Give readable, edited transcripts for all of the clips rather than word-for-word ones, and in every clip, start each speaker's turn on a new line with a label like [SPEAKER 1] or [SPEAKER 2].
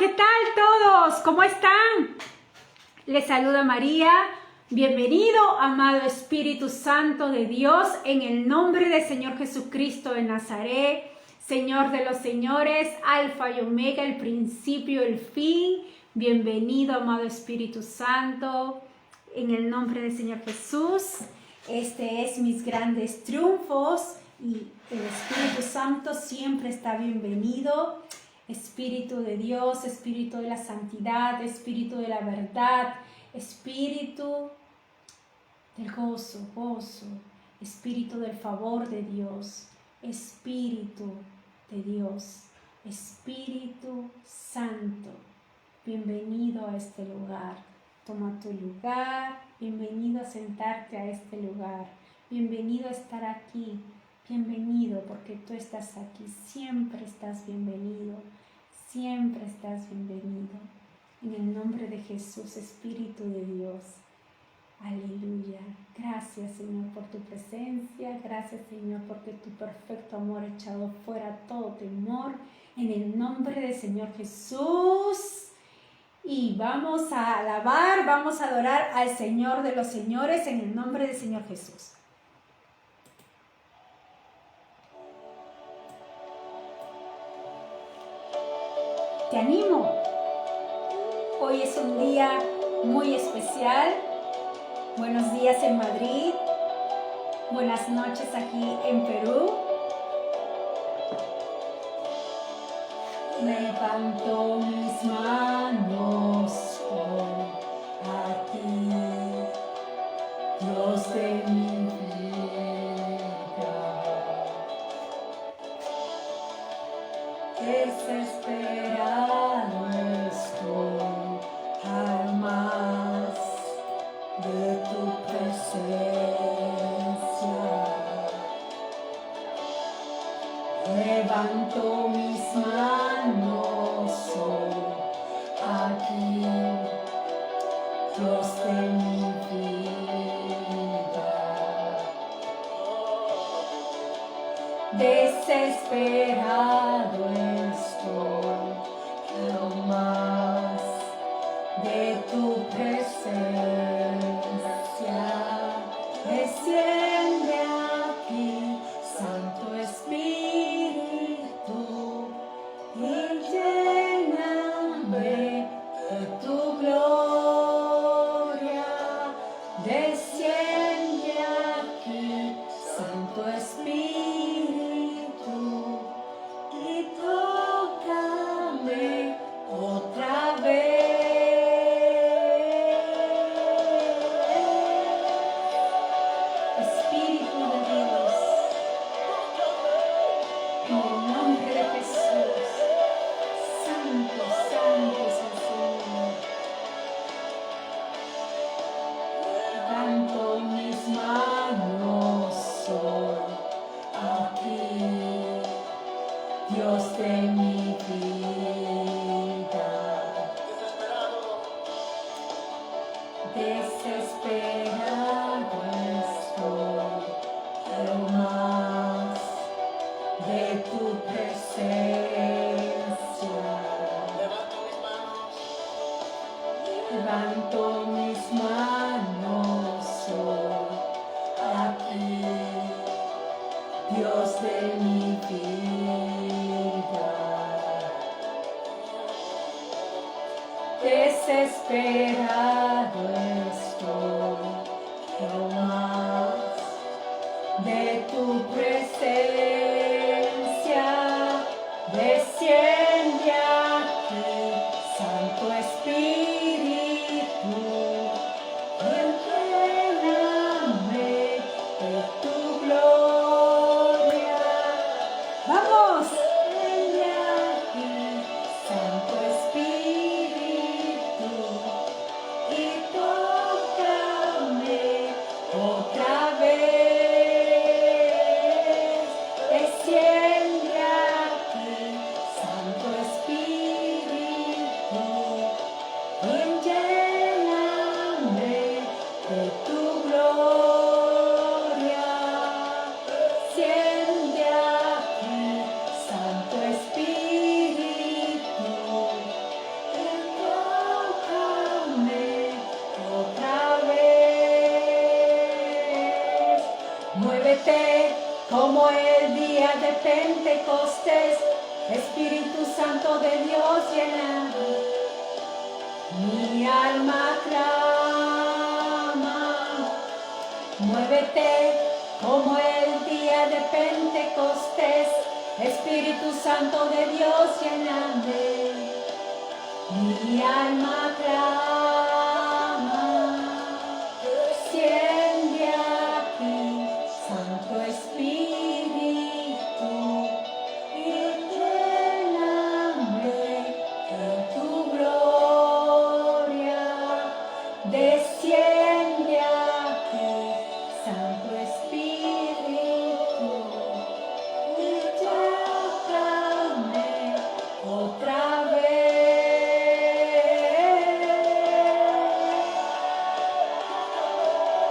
[SPEAKER 1] ¿qué tal todos? ¿Cómo están? Les saluda María. Bienvenido, amado Espíritu Santo de Dios, en el nombre del Señor Jesucristo de Nazaret, Señor de los señores, Alfa y Omega, el principio, el fin. Bienvenido, amado Espíritu Santo, en el nombre del Señor Jesús. Este es mis grandes triunfos y el Espíritu Santo siempre está bienvenido. Espíritu de Dios, Espíritu de la santidad, Espíritu de la verdad, Espíritu del gozo, Espíritu del favor de Dios, Espíritu de Dios, Espíritu Santo. Bienvenido a este lugar. Toma tu lugar. Bienvenido a sentarte a este lugar. Bienvenido a estar aquí. Bienvenido porque tú estás aquí. Siempre estás bienvenido. Siempre estás bienvenido. En el nombre de Jesús, Espíritu de Dios. Aleluya. Gracias, Señor, por tu presencia. Gracias, Señor, porque tu perfecto amor ha echado fuera todo temor. En el nombre del Señor Jesús. Y vamos a alabar, vamos a adorar al Señor de los señores en el nombre del Señor Jesús. Te animo. Hoy es un día muy especial. Buenos días en Madrid. Buenas noches aquí en Perú. Levanto mis manos a ti, Dios de mi vida. Desesperado estoy al más de tu presencia. Levanto mis manos hoy aquí, Dios de mi vida. Desesperado estoy, quiero más de tu presencia. Desciende aquí, Santo Espíritu, y lléname de tu gloria. Desciende aquí, Santo Espíritu, y tócame otra vez. Espíritu de Dios, en el nombre de Jesús. Santo, santo es el Señor. Levanto mis manos hoy aquí, Dios de mi vida. Desesperado estoy, quiero más de tu presencia. Levanto mis manos hoy aquí, Dios de mi vida. Desesperado estoy, quiero más de tu presencia. Desciende aquí, Santo Espíritu, y lléname de tu gloria. ¡Vamos! Desciende aquí, Santo Espíritu, y tócame otra vez. Desciende aquí, Santo Espíritu, y como el día de Pentecostés, Espíritu Santo de Dios llena mi alma clama. Muévete como el día de Pentecostés, Espíritu Santo de Dios lléname. Mi alma clama, desciende aquí, Santo Espíritu, y lléname de tu gloria. Desciende aquí, Santo Espíritu, y tócame otra vez.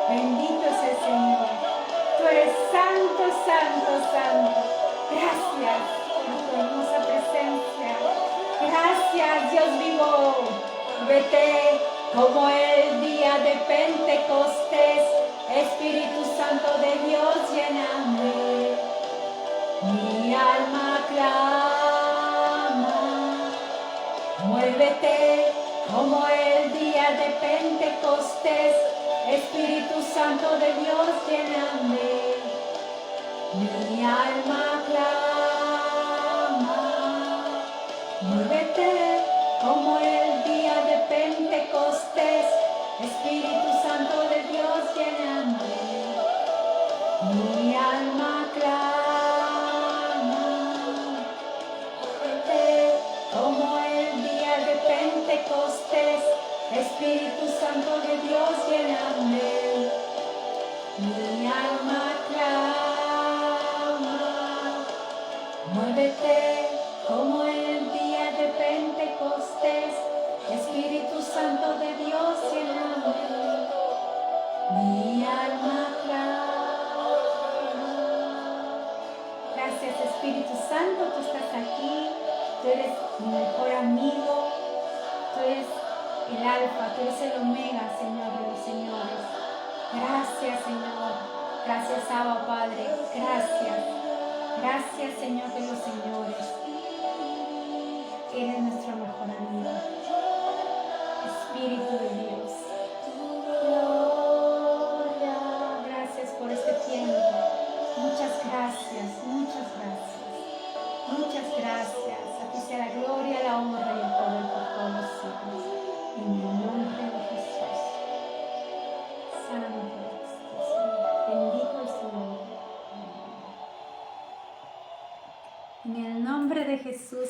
[SPEAKER 1] Bendito es el Señor. Tú eres santo, santo, santo. Gracias por tu hermosa presencia. Gracias, Dios vivo. Vete como el día de Pentecostés, Espíritu Santo de Dios, lléname. Mi alma clama. Muévete como el día de Pentecostés, Espíritu Santo de Dios, lléname. Mi alma clama. Muévete como el día de Pentecostés, Espíritu Santo de Dios, lléname. Mi alma clama. Muévete como el día de Pentecostés, Espíritu Santo de Dios, lléname. Mi alma clama. Muévete como el día de Pentecostés, Espíritu Santo de Dios, lléname. Mi alma clama. Gracias, Espíritu Santo, tú estás aquí, tú eres mi mejor amigo, tú eres el alfa, tú eres el omega, Señor de los señores. Gracias, Señor. Gracias, Abba, Padre. Gracias. Gracias, Señor de los señores. Eres nuestro mejor amigo. Espíritu de Dios. Gloria. Gracias por este tiempo. Muchas gracias, muchas gracias. Muchas gracias. A ti sea la gloria, la honra y el poder por todos los siglos. En el nombre de Jesús. Santo es tu Señor. Bendito es tu nombre. En el nombre de Jesús,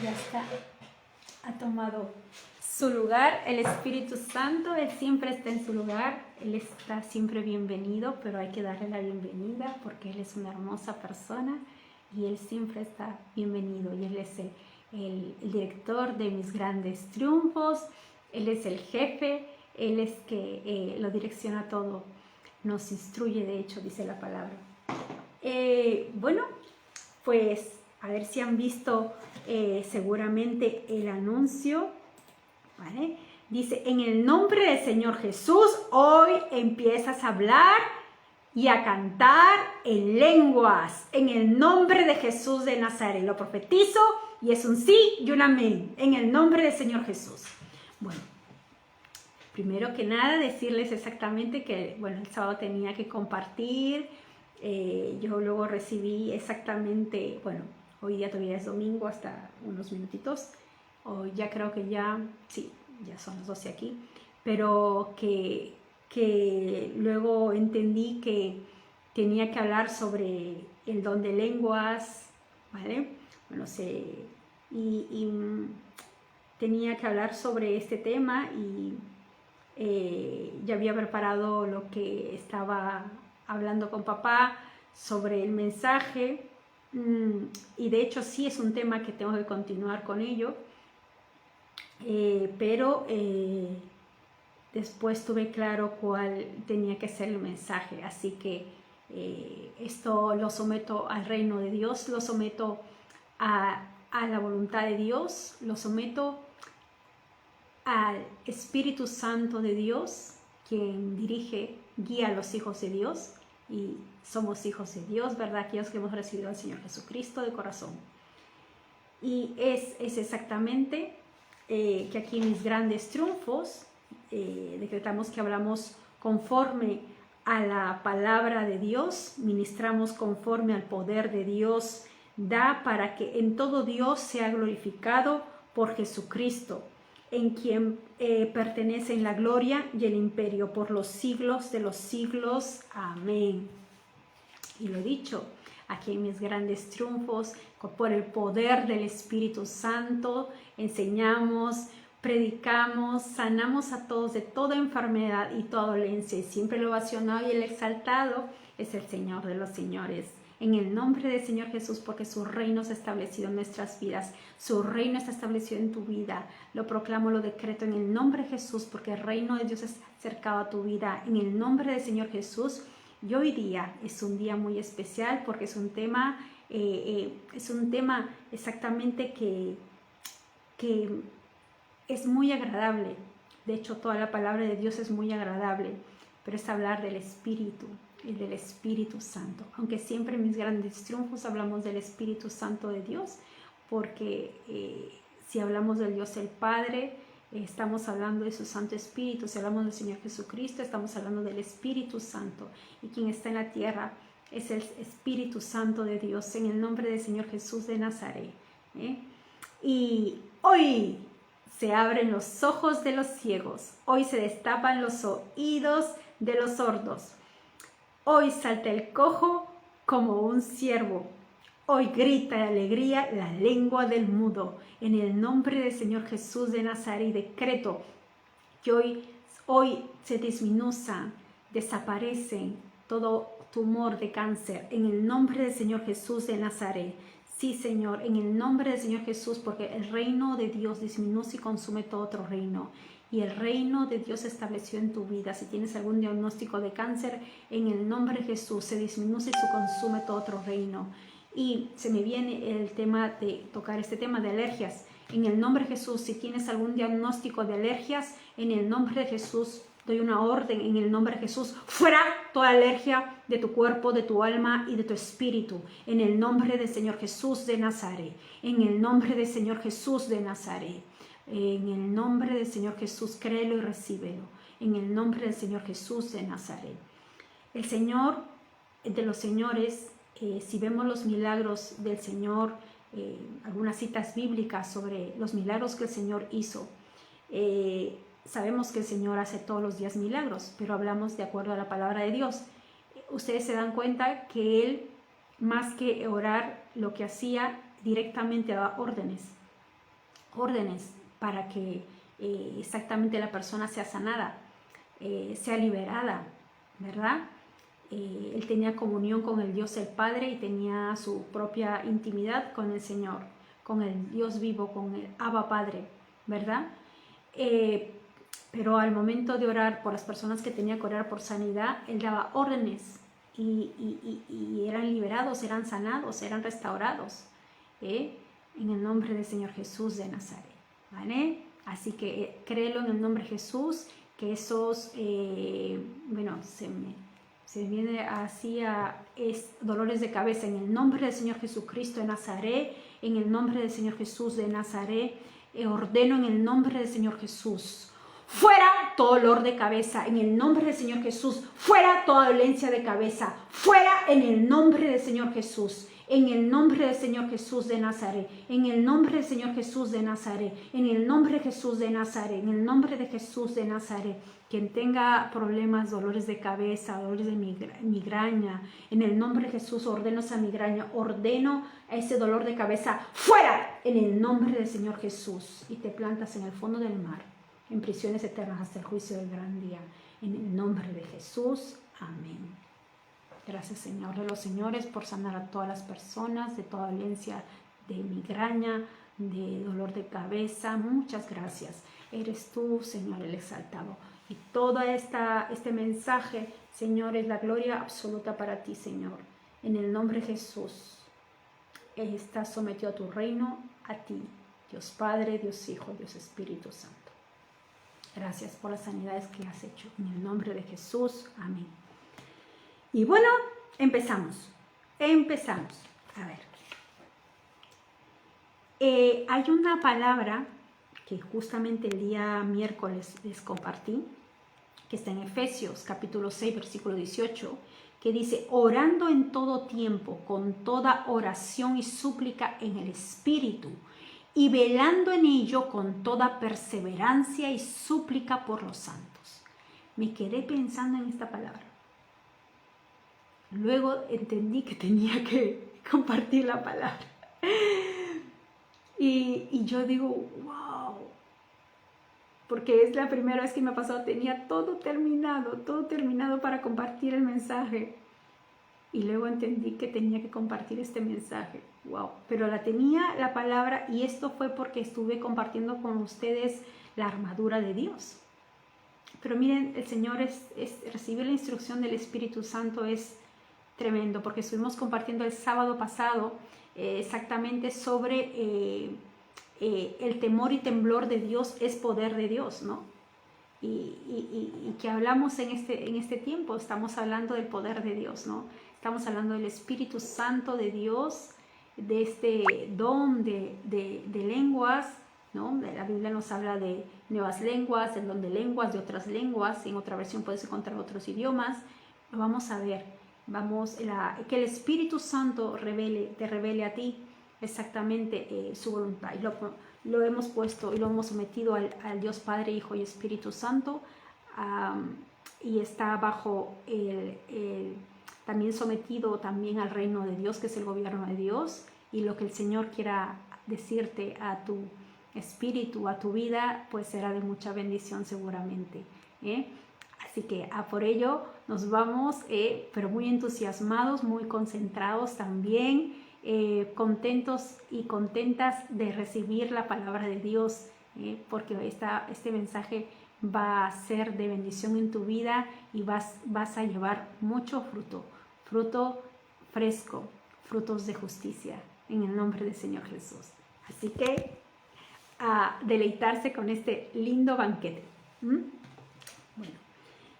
[SPEAKER 1] ya está. Ha tomado su lugar. El Espíritu Santo, Él siempre está en su lugar. Él está siempre bienvenido, pero hay que darle la bienvenida porque Él es una hermosa persona y Él siempre está bienvenido. Y Él es el director de mis grandes triunfos. Él es el jefe. Él es que lo direcciona todo. Nos instruye, de hecho, dice la palabra. Bueno, pues a ver si han visto seguramente el anuncio, ¿vale? Dice, en el nombre del Señor Jesús, hoy empiezas a hablar y a cantar en lenguas, en el nombre de Jesús de Nazaret. Lo profetizo y es un sí y un amén, en el nombre del Señor Jesús. Bueno, primero que nada decirles exactamente que, bueno, el sábado tenía que compartir. Yo luego recibí exactamente, bueno, hoy día todavía es domingo, hasta unos minutitos, o ya creo que ya, sí, ya son las 12 aquí, pero que luego entendí que tenía que hablar sobre el don de lenguas, ¿vale? Bueno, tenía que hablar sobre este tema y ya había preparado lo que estaba hablando con papá sobre el mensaje, y de hecho sí es un tema que tengo que continuar con ello, pero después tuve claro cuál tenía que ser el mensaje, así que esto lo someto al reino de Dios, lo someto a la voluntad de Dios, lo someto al Espíritu Santo de Dios, quien dirige, guía a los hijos de Dios, y somos hijos de Dios, ¿verdad? Aquellos que hemos recibido al Señor Jesucristo de corazón. Y es exactamente que aquí mis grandes triunfos, decretamos que hablamos conforme a la palabra de Dios, ministramos conforme al poder de Dios, da para que en todo Dios sea glorificado por Jesucristo, en quien pertenecen la gloria y el imperio por los siglos de los siglos. Amén. Y lo dicho, aquí en mis grandes triunfos, por el poder del Espíritu Santo, enseñamos, predicamos, sanamos a todos de toda enfermedad y toda dolencia, y siempre el ovacionado y el exaltado es el Señor de los señores. En el nombre del Señor Jesús, porque su reino se ha establecido en nuestras vidas, su reino está establecido en tu vida. Lo proclamo, lo decreto en el nombre de Jesús, porque el reino de Dios es acercado a tu vida. En el nombre del Señor Jesús, y hoy día es un día muy especial porque es un tema exactamente que es muy agradable. De hecho, toda la palabra de Dios es muy agradable, pero es hablar del Espíritu y del Espíritu Santo. Aunque siempre en mis grandes triunfos hablamos del Espíritu Santo de Dios, porque si hablamos del Dios el Padre, estamos hablando de su Santo Espíritu. Si hablamos del Señor Jesucristo, estamos hablando del Espíritu Santo. Y quien está en la tierra es el Espíritu Santo de Dios, en el nombre del Señor Jesús de Nazaret. Y hoy se abren los ojos de los ciegos, hoy se destapan los oídos de los sordos, hoy salta el cojo como un ciervo, hoy grita de alegría la lengua del mudo. En el nombre del Señor Jesús de Nazaret decreto que hoy se disminuyan, desaparecen todo tumor de cáncer, en el nombre del Señor Jesús de Nazaret. Sí, Señor, en el nombre del Señor Jesús, porque el reino de Dios disminuye y consume todo otro reino. Y el reino de Dios se estableció en tu vida. Si tienes algún diagnóstico de cáncer, en el nombre de Jesús se disminuye y se consume todo otro reino. Y se me viene el tema de tocar este tema de alergias. En el nombre de Jesús, si tienes algún diagnóstico de alergias, en el nombre de Jesús, doy una orden en el nombre de Jesús. Fuera toda alergia de tu cuerpo, de tu alma y de tu espíritu. En el nombre del Señor Jesús de Nazaret. En el nombre del Señor Jesús de Nazaret. En el nombre del Señor Jesús, créelo y recíbelo. En el nombre del Señor Jesús de Nazaret. El Señor de los señores, si vemos los milagros del Señor, algunas citas bíblicas sobre los milagros que el Señor hizo, sabemos que el Señor hace todos los días milagros, pero hablamos de acuerdo a la palabra de Dios. Ustedes se dan cuenta que Él, más que orar, lo que hacía directamente daba órdenes para que exactamente la persona sea sanada, sea liberada, ¿verdad? Él tenía comunión con el Dios el Padre y tenía su propia intimidad con el Señor, con el Dios vivo, con el Abba Padre, ¿verdad? Pero al momento de orar por las personas que tenía que orar por sanidad, Él daba órdenes y eran liberados, eran sanados, eran restaurados, en el nombre del Señor Jesús de Nazaret, ¿vale? Así que créelo en el nombre de Jesús, que esos, se viene así dolores de cabeza, en el nombre del Señor Jesucristo de Nazaret, en el nombre del Señor Jesús de Nazaret, ordeno en el nombre del Señor Jesús, fuera todo dolor de cabeza, en el nombre del Señor Jesús, fuera toda dolencia de cabeza, fuera en el nombre del Señor Jesús. En el nombre del Señor Jesús de Nazaret, en el nombre del Señor Jesús de Nazaret, en el nombre de Jesús de Nazaret, en el nombre de Jesús de Nazaret. Quien tenga problemas, dolores de cabeza, dolores de migraña, en el nombre de Jesús ordeno esa migraña, ordeno ese dolor de cabeza, fuera en el nombre del Señor Jesús. Y te plantas en el fondo del mar, en prisiones eternas hasta el juicio del gran día. En el nombre de Jesús, amén. Gracias, Señor de los señores, por sanar a todas las personas de toda dolencia de migraña, de dolor de cabeza. Muchas gracias. Eres tú, Señor, el exaltado. Y todo este mensaje, Señor, es la gloria absoluta para ti, Señor. En el nombre de Jesús, está sometido a tu reino, a ti, Dios Padre, Dios Hijo, Dios Espíritu Santo. Gracias por las sanidades que has hecho. En el nombre de Jesús, amén. Y bueno, empezamos. A ver. Hay una palabra que justamente el día miércoles les compartí, que está en Efesios capítulo 6, versículo 18, que dice, orando en todo tiempo, con toda oración y súplica en el Espíritu, y velando en ello con toda perseverancia y súplica por los santos. Me quedé pensando en esta palabra. Luego entendí que tenía que compartir la palabra. Y yo digo, wow, porque es la primera vez que me ha pasado, tenía todo terminado para compartir el mensaje. Y luego entendí que tenía que compartir este mensaje. Wow, pero tenía la palabra, y esto fue porque estuve compartiendo con ustedes la armadura de Dios. Pero miren, el Señor recibir la instrucción del Espíritu Santo es tremendo, porque estuvimos compartiendo el sábado pasado exactamente sobre el temor y temblor de Dios es poder de Dios, ¿no? Y que hablamos en este tiempo, estamos hablando del poder de Dios, ¿no? Estamos hablando del Espíritu Santo de Dios, de este don de lenguas, ¿no? La Biblia nos habla de nuevas lenguas, el don de lenguas, de otras lenguas, en otra versión puedes encontrar otros idiomas. Lo vamos a ver, que el Espíritu Santo te revele a ti exactamente su voluntad. Y lo hemos puesto y lo hemos sometido al Dios Padre, Hijo y Espíritu Santo, y está bajo también sometido también al reino de Dios, que es el gobierno de Dios, y lo que el Señor quiera decirte a tu espíritu, a tu vida, pues será de mucha bendición seguramente, Así que por ello nos vamos, pero muy entusiasmados, muy concentrados también, contentos y contentas de recibir la palabra de Dios, porque este mensaje va a ser de bendición en tu vida y vas a llevar mucho fruto fresco, frutos de justicia, en el nombre del Señor Jesús. Así que a deleitarse con este lindo banquete. Bueno,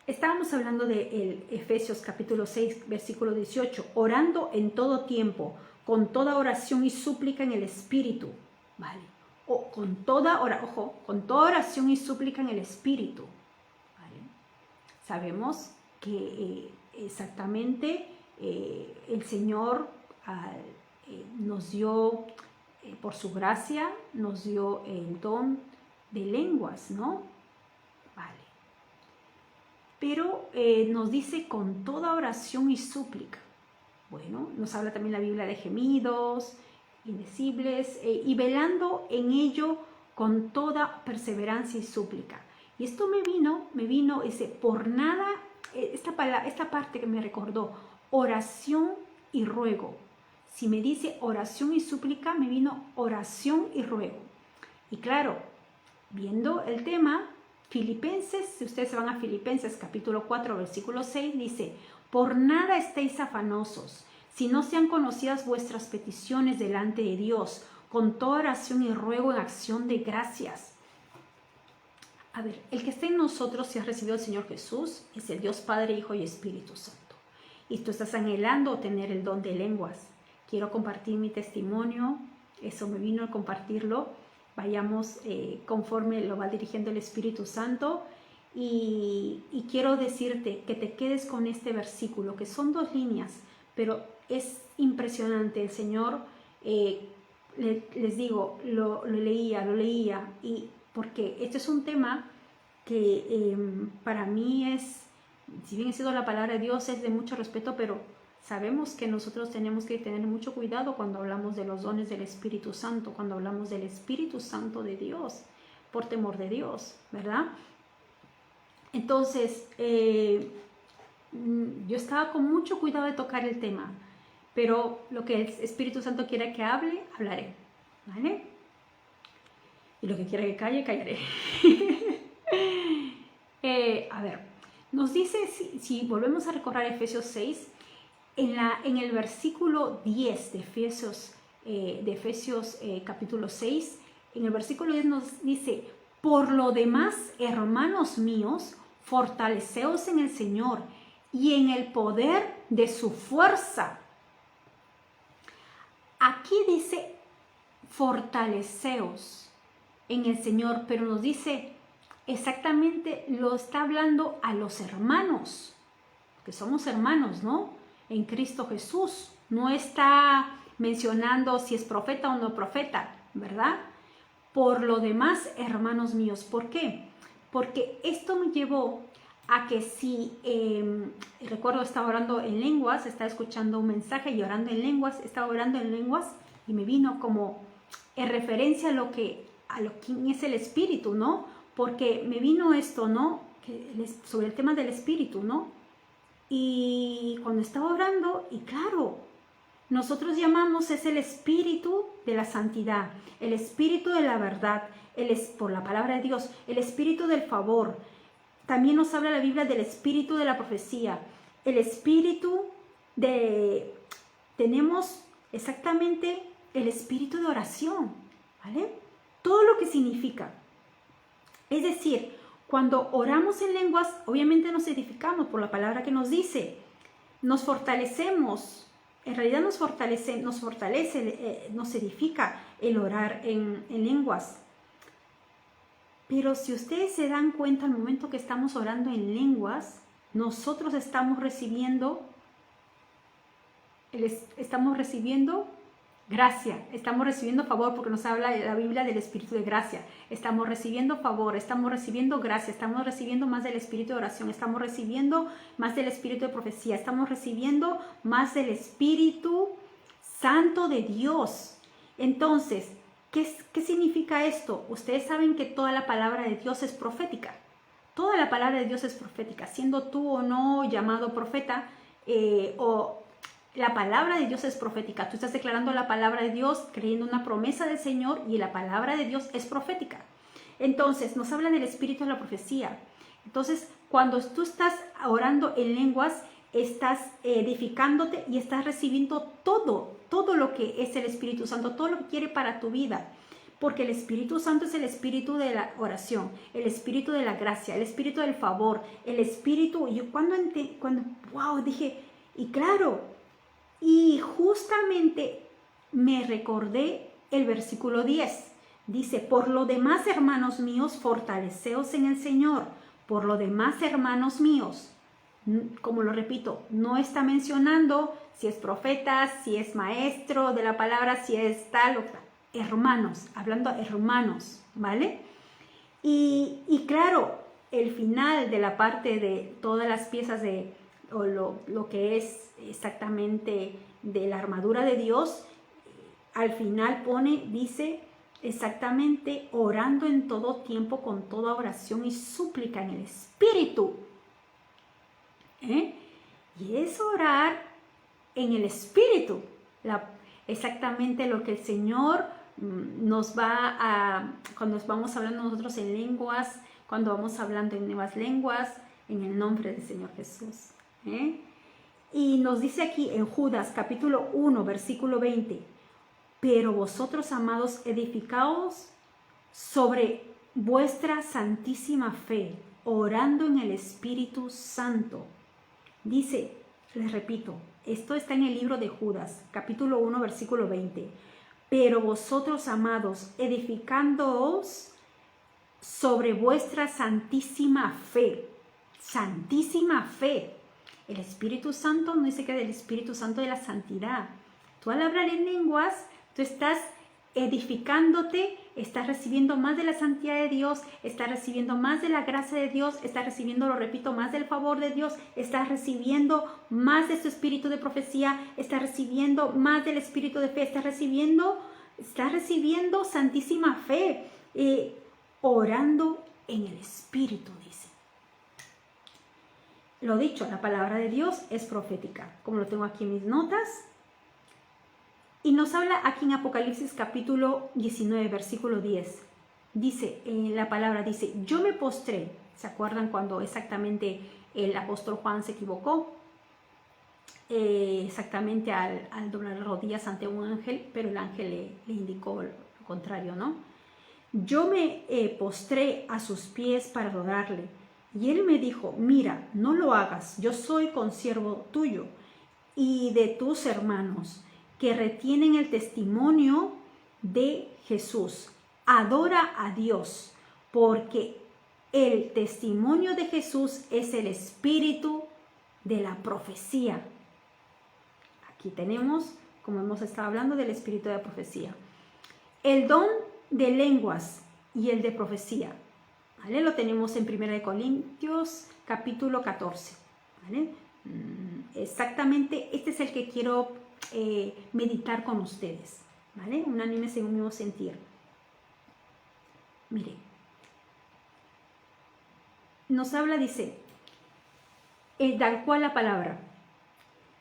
[SPEAKER 1] estábamos hablando de Efesios capítulo 6, versículo 18, orando en todo tiempo, con toda oración y súplica en el Espíritu, ¿vale? Con toda oración y súplica en el Espíritu, ¿vale? Sabemos que exactamente el Señor nos dio, por su gracia, nos dio el don de lenguas, ¿no? Vale. Pero nos dice con toda oración y súplica. Bueno, nos habla también la Biblia de gemidos indecibles, y velando en ello con toda perseverancia y súplica. Y esto me vino, dice, por nada, esta parte que me recordó, oración y ruego. Si me dice oración y súplica, me vino oración y ruego. Y claro, viendo el tema, Filipenses, si ustedes se van a Filipenses capítulo 4, versículo 6, dice, por nada estéis afanosos, si no sean conocidas vuestras peticiones delante de Dios, con toda oración y ruego en acción de gracias. A ver, el que está en nosotros, si has recibido al Señor Jesús, es el Dios Padre, Hijo y Espíritu Santo. Y tú estás anhelando tener el don de lenguas. Quiero compartir mi testimonio, eso me vino a compartirlo. Vayamos conforme lo va dirigiendo el Espíritu Santo. Y quiero decirte que te quedes con este versículo, que son 2 líneas, pero es impresionante. El Señor, les digo, lo leía, y porque este es un tema que para mí es, si bien ha sido la palabra de Dios, es de mucho respeto, pero sabemos que nosotros tenemos que tener mucho cuidado cuando hablamos de los dones del Espíritu Santo, cuando hablamos del Espíritu Santo de Dios, por temor de Dios, ¿verdad? Entonces, yo estaba con mucho cuidado de tocar el tema, pero lo que el Espíritu Santo quiera que hable, hablaré, ¿vale? Y lo que quiera que calle, callaré. A ver, nos dice, si volvemos a recorrer Efesios 6, en el versículo 10 de Efesios capítulo 6, en el versículo 10 nos dice, por lo demás, hermanos míos, fortaleceos en el Señor y en el poder de su fuerza. Aquí dice fortaleceos en el Señor, pero nos dice exactamente, lo está hablando a los hermanos, que somos hermanos, ¿no? En Cristo Jesús. No está mencionando si es profeta o no profeta, ¿verdad? Por lo demás, hermanos míos, ¿por qué? Porque esto me llevó a que si, recuerdo, estaba orando en lenguas, estaba escuchando un mensaje y orando en lenguas, estaba orando en lenguas y me vino como en referencia a lo que es el espíritu, ¿no? Porque me vino esto, ¿no? Sobre el tema del espíritu, ¿no? Y cuando estaba orando, y claro, nosotros llamamos es el espíritu de la santidad, el espíritu de la verdad, por la palabra de Dios, el espíritu del favor. También nos habla la Biblia del espíritu de la profecía, el espíritu de... Tenemos exactamente el espíritu de oración, ¿vale? Todo lo que significa. Es decir, cuando oramos en lenguas, obviamente nos edificamos por la palabra que nos dice, nos fortalecemos, en realidad nos fortalece, nos edifica el orar en lenguas. Pero si ustedes se dan cuenta al momento que estamos orando en lenguas, nosotros estamos recibiendo gracia, estamos recibiendo favor, porque nos habla la Biblia del espíritu de gracia. Estamos recibiendo favor, estamos recibiendo gracia, estamos recibiendo más del espíritu de oración, estamos recibiendo más del espíritu de profecía, estamos recibiendo más del Espíritu Santo de Dios. Entonces, ¿qué significa esto? Ustedes saben que toda la palabra de Dios es profética. Toda la palabra de Dios es profética, siendo tú o no llamado profeta, la palabra de Dios es profética. Tú estás declarando la palabra de Dios, creyendo una promesa del Señor, y la palabra de Dios es profética. Entonces, nos habla del espíritu de la profecía. Entonces, cuando tú estás orando en lenguas, estás edificándote y estás recibiendo todo lo que es el Espíritu Santo, todo lo que quiere para tu vida. Porque el Espíritu Santo es el espíritu de la oración, el espíritu de la gracia, el espíritu del favor, el espíritu... Yo wow, dije, y claro... Y justamente me recordé el versículo 10. Dice, por lo demás, hermanos míos, fortaleceos en el Señor. Por lo demás, hermanos míos. Como lo repito, no está mencionando si es profeta, si es maestro de la palabra, si es tal o tal. Hermanos, hablando hermanos, ¿vale? Y claro, el final de la parte de todas las piezas o lo que es exactamente de la armadura de Dios, al final dice exactamente, orando en todo tiempo con toda oración y súplica en el Espíritu. Y es orar en el Espíritu, exactamente lo que el Señor nos cuando vamos hablando nosotros en lenguas, cuando vamos hablando en nuevas lenguas, en el nombre del Señor Jesús. Y nos dice aquí en Judas capítulo 1 versículo 20, pero vosotros, amados, edificaos sobre vuestra santísima fe, orando en el Espíritu Santo. Dice, les repito, esto está en el libro de Judas capítulo 1 versículo 20, pero vosotros, amados, edificándoos sobre vuestra santísima fe. Santísima fe. El Espíritu Santo no dice que del Espíritu Santo de la santidad. Tú al hablar en lenguas, tú estás edificándote, estás recibiendo más de la santidad de Dios, estás recibiendo más de la gracia de Dios, estás recibiendo, lo repito, más del favor de Dios, estás recibiendo más de su espíritu de profecía, estás recibiendo más del espíritu de fe, estás recibiendo santísima fe, orando en el Espíritu, dice. Lo dicho, la palabra de Dios es profética, como lo tengo aquí en mis notas. Y nos habla aquí en Apocalipsis capítulo 19, versículo 10. Dice, la palabra dice, yo me postré. ¿Se acuerdan cuando exactamente el apóstol Juan se equivocó? Exactamente al doblar las rodillas ante un ángel, pero el ángel le indicó lo contrario, ¿no? Yo me postré a sus pies para adorarle. Y él me dijo, mira, no lo hagas, yo soy consiervo tuyo y de tus hermanos que retienen el testimonio de Jesús. Adora a Dios, porque el testimonio de Jesús es el espíritu de la profecía. Aquí tenemos, como hemos estado hablando, del espíritu de la profecía. El don de lenguas y el de profecía, ¿vale? Lo tenemos en 1 Corintios capítulo 14, ¿vale? Exactamente, este es el que quiero meditar con ustedes, ¿vale? Unánimes en un mismo sentir. Mire, nos habla, dice, tal cual la palabra.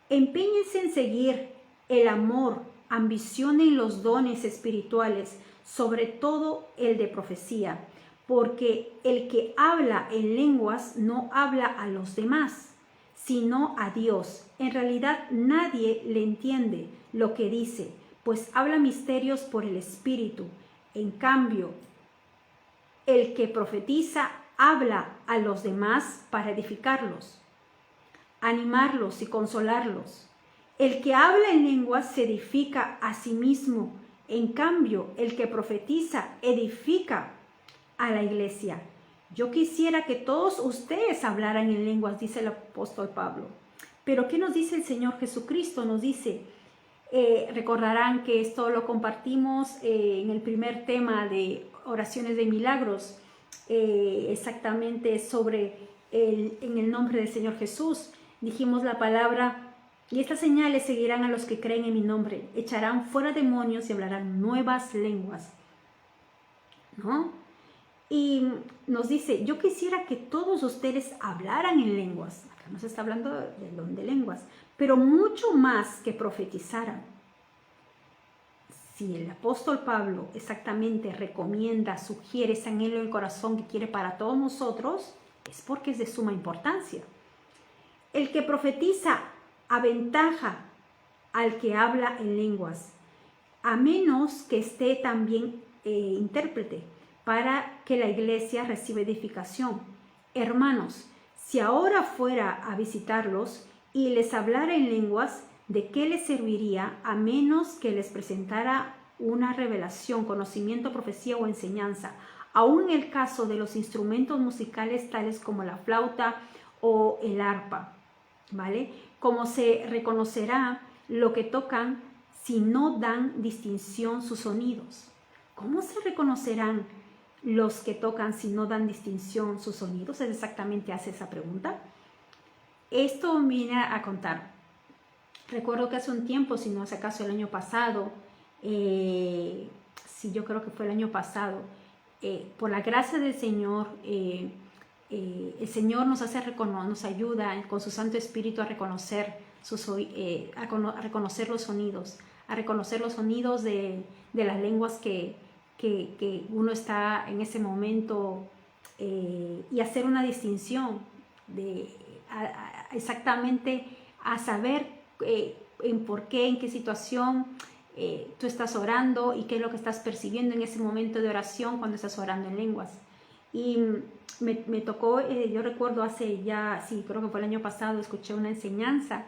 [SPEAKER 1] Empeñense en seguir el amor, ambicionen los dones espirituales, sobre todo el de profecía, porque el que habla en lenguas no habla a los demás, sino a Dios. En realidad nadie le entiende lo que dice, pues habla misterios por el Espíritu. En cambio, el que profetiza habla a los demás para edificarlos, animarlos y consolarlos. El que habla en lenguas se edifica a sí mismo. En cambio, el que profetiza edifica a la iglesia. Yo quisiera que todos ustedes hablaran en lenguas, dice el apóstol Pablo. Pero ¿qué nos dice el Señor Jesucristo? Nos dice, recordarán que esto lo compartimos en el primer tema de oraciones de milagros, exactamente sobre en el nombre del Señor Jesús. Dijimos la palabra, y estas señales seguirán a los que creen en mi nombre, echarán fuera demonios y hablarán nuevas lenguas, ¿no? Y nos dice, yo quisiera que todos ustedes hablaran en lenguas. Acá nos está hablando del don de lenguas, pero mucho más que profetizaran. Si el apóstol Pablo exactamente recomienda, sugiere ese anhelo del corazón que quiere para todos nosotros, es porque es de suma importancia. El que profetiza aventaja al que habla en lenguas, a menos que esté también intérprete, para que la iglesia reciba edificación. Hermanos, si ahora fuera a visitarlos y les hablara en lenguas, ¿de qué les serviría a menos que les presentara una revelación, conocimiento, profecía o enseñanza? Aún en el caso de los instrumentos musicales tales como la flauta o el arpa, ¿vale? ¿Cómo se reconocerá lo que tocan si no dan distinción sus sonidos? ¿Cómo se reconocerán los que tocan si no dan distinción sus sonidos? Es exactamente hace esa pregunta. Esto viene a contar. Recuerdo que hace un tiempo, si no hace caso el año pasado, sí, yo creo que fue el año pasado, por la gracia del Señor, el Señor nos ayuda con su Santo Espíritu a reconocer reconocer los sonidos, de las lenguas que uno está en ese momento, y hacer una distinción exactamente a saber en por qué, en qué situación tú estás orando y qué es lo que estás percibiendo en ese momento de oración cuando estás orando en lenguas. Y me tocó, yo recuerdo hace ya, sí, creo que fue el año pasado, escuché una enseñanza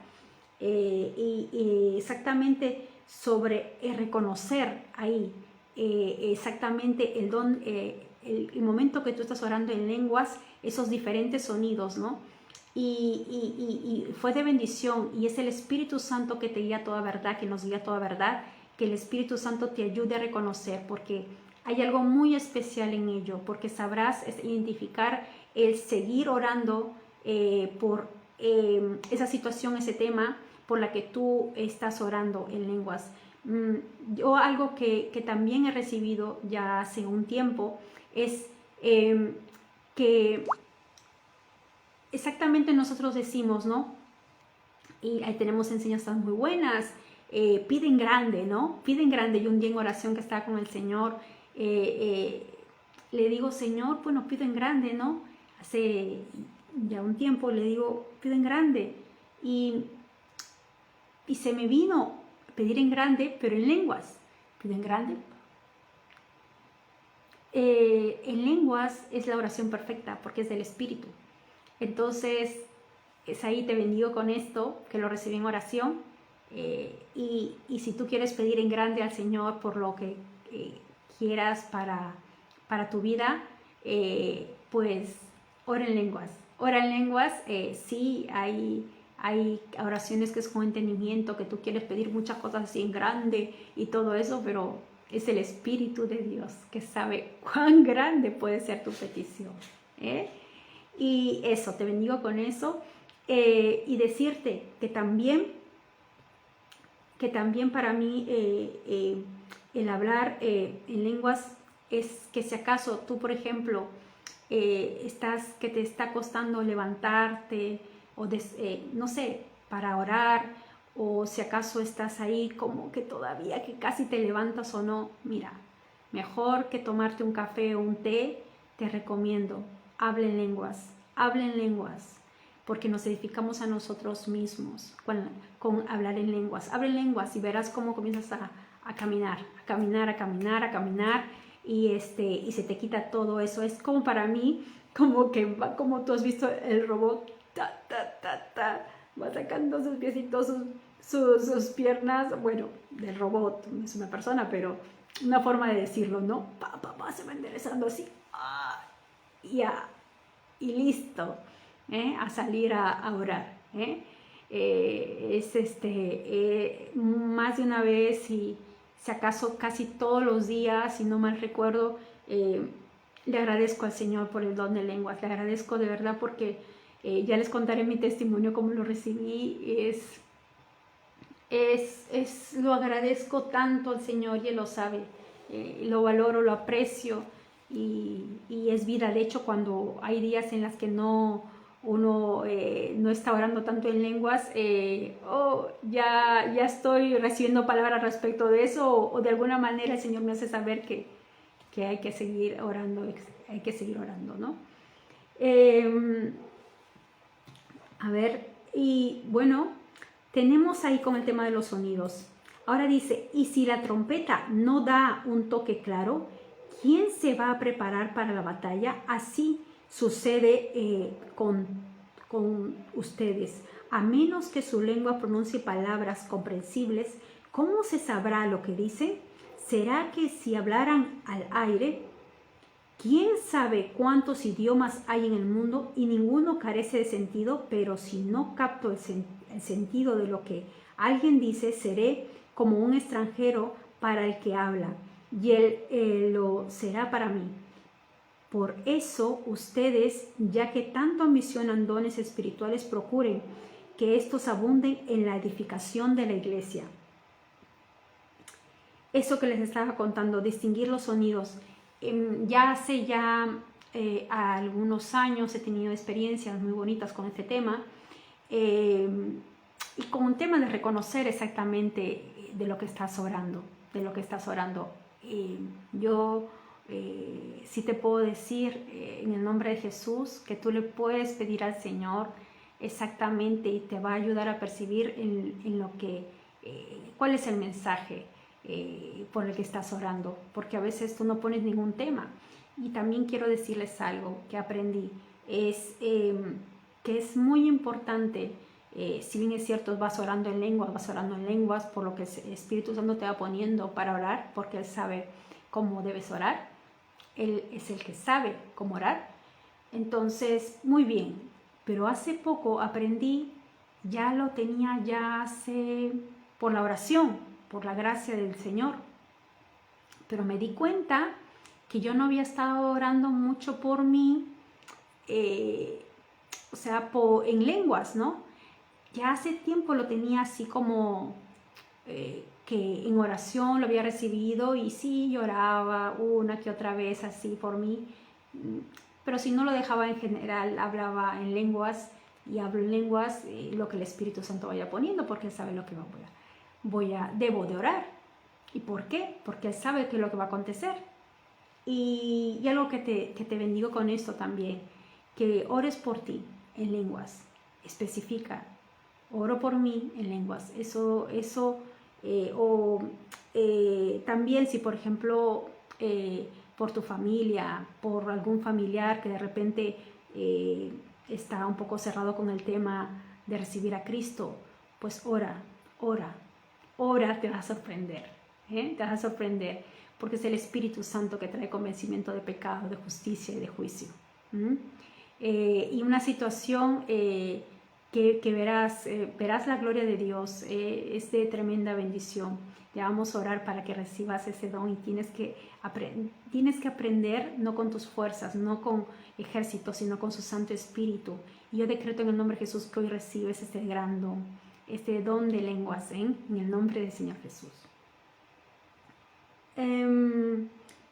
[SPEAKER 1] y exactamente sobre reconocer ahí exactamente el don, el momento que tú estás orando en lenguas, esos diferentes sonidos, ¿no? Y fue de bendición, y es el Espíritu Santo que te guía a toda verdad, que nos guía a toda verdad, que el Espíritu Santo te ayude a reconocer, porque hay algo muy especial en ello, porque sabrás identificar el seguir orando por esa situación, ese tema por la que tú estás orando en lenguas. Yo algo que también he recibido ya hace un tiempo es que exactamente nosotros decimos, ¿no? Y ahí tenemos enseñanzas muy buenas, piden grande, ¿no? Piden grande. Yo un día en oración que estaba con el Señor, le digo, Señor, bueno, pido en grande, ¿no? Hace ya un tiempo le digo, pido en grande. Y se me vino pedir en grande, pero en lenguas. Pido en grande. En lenguas es la oración perfecta porque es del Espíritu. Entonces, es ahí, te bendigo con esto, que lo recibí en oración. Y si tú quieres pedir en grande al Señor por lo que quieras para tu vida, pues ora en lenguas. Ora en lenguas, sí, hay oraciones que es con entendimiento, que tú quieres pedir muchas cosas así en grande y todo eso, pero es el Espíritu de Dios que sabe cuán grande puede ser tu petición. Y eso, te bendigo con eso. Y decirte que también para mí el hablar en lenguas es que si acaso tú, por ejemplo, que te está costando levantarte o no sé, para orar, o si acaso estás ahí como que todavía que casi te levantas o no, mira, mejor que tomarte un café o un té, te recomiendo, habla en lenguas, porque nos edificamos a nosotros mismos con hablar en lenguas. Habla en lenguas y verás cómo comienzas a caminar, y se te quita todo eso. Es como para mí, como tú has visto el robot, va sacando sus piecitos, sus piernas, bueno, del robot, no es una persona, pero una forma de decirlo, ¿no? Se va enderezando así, y listo, a salir a orar. Más de una vez, y si acaso casi todos los días, si no mal recuerdo, le agradezco al Señor por el don de lenguas, le agradezco de verdad porque ya les contaré mi testimonio, cómo lo recibí. Lo agradezco tanto al Señor y Él lo sabe, lo valoro, lo aprecio, y es vida. De hecho, cuando hay días en las que uno no está orando tanto en lenguas, ya estoy recibiendo palabras respecto de eso, o de alguna manera el Señor me hace saber que hay que seguir orando, ¿no? A ver, y bueno, tenemos ahí con el tema de los sonidos. Ahora dice, y si la trompeta no da un toque claro, ¿quién se va a preparar para la batalla? Así sucede con ustedes. A menos que su lengua pronuncie palabras comprensibles, ¿cómo se sabrá lo que dicen? ¿Será que si hablaran al aire? ¿Quién sabe cuántos idiomas hay en el mundo y ninguno carece de sentido? Pero si no capto el sentido de lo que alguien dice, seré como un extranjero para el que habla, y él lo será para mí. Por eso ustedes, ya que tanto ambicionan dones espirituales, procuren que estos abunden en la edificación de la iglesia. Eso que les estaba contando, distinguir los sonidos. Ya hace algunos años he tenido experiencias muy bonitas con este tema, y con un tema de reconocer exactamente de lo que estás orando, yo sí te puedo decir en el nombre de Jesús que tú le puedes pedir al Señor exactamente, y te va a ayudar a percibir en lo que cuál es el mensaje por el que estás orando, porque a veces tú no pones ningún tema. Y también quiero decirles algo que aprendí, que es muy importante. Si bien es cierto, vas orando en lenguas por lo que el Espíritu Santo te va poniendo para orar, porque Él sabe cómo debes orar, Él es el que sabe cómo orar. Entonces, muy bien, pero hace poco aprendí, ya lo tenía por la oración, por la gracia del Señor, pero me di cuenta que yo no había estado orando mucho por mí, en lenguas, ¿no? Ya hace tiempo lo tenía así como que en oración lo había recibido, y sí lloraba una que otra vez así por mí, pero si no lo dejaba en general, hablaba en lenguas, y hablo en lenguas lo que el Espíritu Santo vaya poniendo, porque Él sabe lo que debo de orar. ¿Y por qué? Porque Él sabe qué es lo que va a acontecer. Y algo que te bendigo con esto también, que ores por ti en lenguas, especifica, oro por mí en lenguas. También si por ejemplo por tu familia, por algún familiar que de repente está un poco cerrado con el tema de recibir a Cristo, pues ora, te vas a sorprender, te vas a sorprender, porque es el Espíritu Santo que trae convencimiento de pecado, de justicia y de juicio. Y una situación que verás la gloria de Dios, es de tremenda bendición. Ya vamos a orar para que recibas ese don, y tienes que aprender no con tus fuerzas, no con ejércitos, sino con su Santo Espíritu. Y yo decreto en el nombre de Jesús que hoy recibes este gran don, este don de lenguas, en el nombre del Señor Jesús.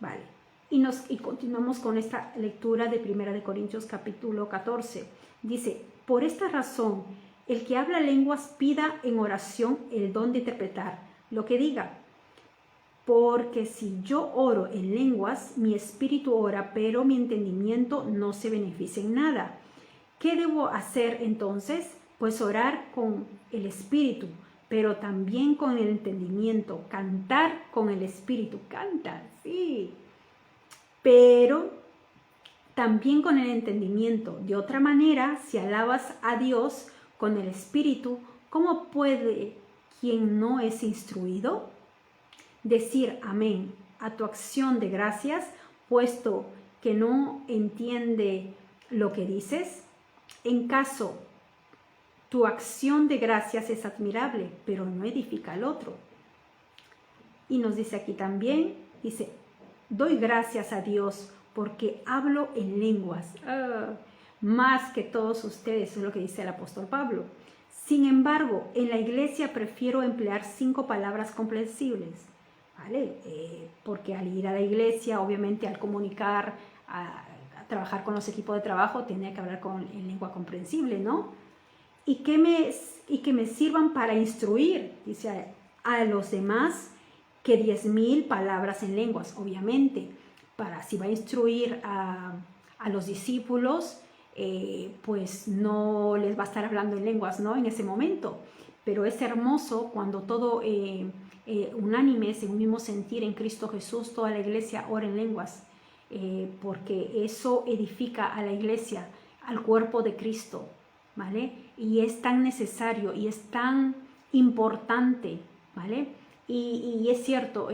[SPEAKER 1] Vale, y continuamos con esta lectura de 1 Corintios capítulo 14. Dice: por esta razón, el que habla lenguas pida en oración el don de interpretar lo que diga. Porque si yo oro en lenguas, mi espíritu ora, pero mi entendimiento no se beneficia en nada. ¿Qué debo hacer entonces? Pues orar con el espíritu, pero también con el entendimiento, cantar con el espíritu, canta, sí, pero también con el entendimiento. De otra manera, si alabas a Dios con el espíritu, ¿cómo puede quien no es instruido decir amén a tu acción de gracias, puesto que no entiende lo que dices? En caso tu acción de gracias es admirable, pero no edifica al otro. Y nos dice aquí también, dice: doy gracias a Dios porque hablo en lenguas, más que todos ustedes, es lo que dice el apóstol Pablo. Sin embargo, en la iglesia prefiero emplear 5 palabras comprensibles, ¿vale? Porque al ir a la iglesia, obviamente al comunicar, a trabajar con los equipos de trabajo, tenía que hablar en lengua comprensible, ¿no? Y que me sirvan para instruir, dice, a los demás, que 10,000 palabras en lenguas, obviamente. Si va a instruir a los discípulos, pues no les va a estar hablando en lenguas, ¿no? En ese momento. Pero es hermoso cuando todo unánimes, en un mismo sentir en Cristo Jesús, toda la iglesia ora en lenguas, porque eso edifica a la iglesia, al cuerpo de Cristo, ¿vale? Y es tan necesario y es tan importante, ¿vale? Y es cierto,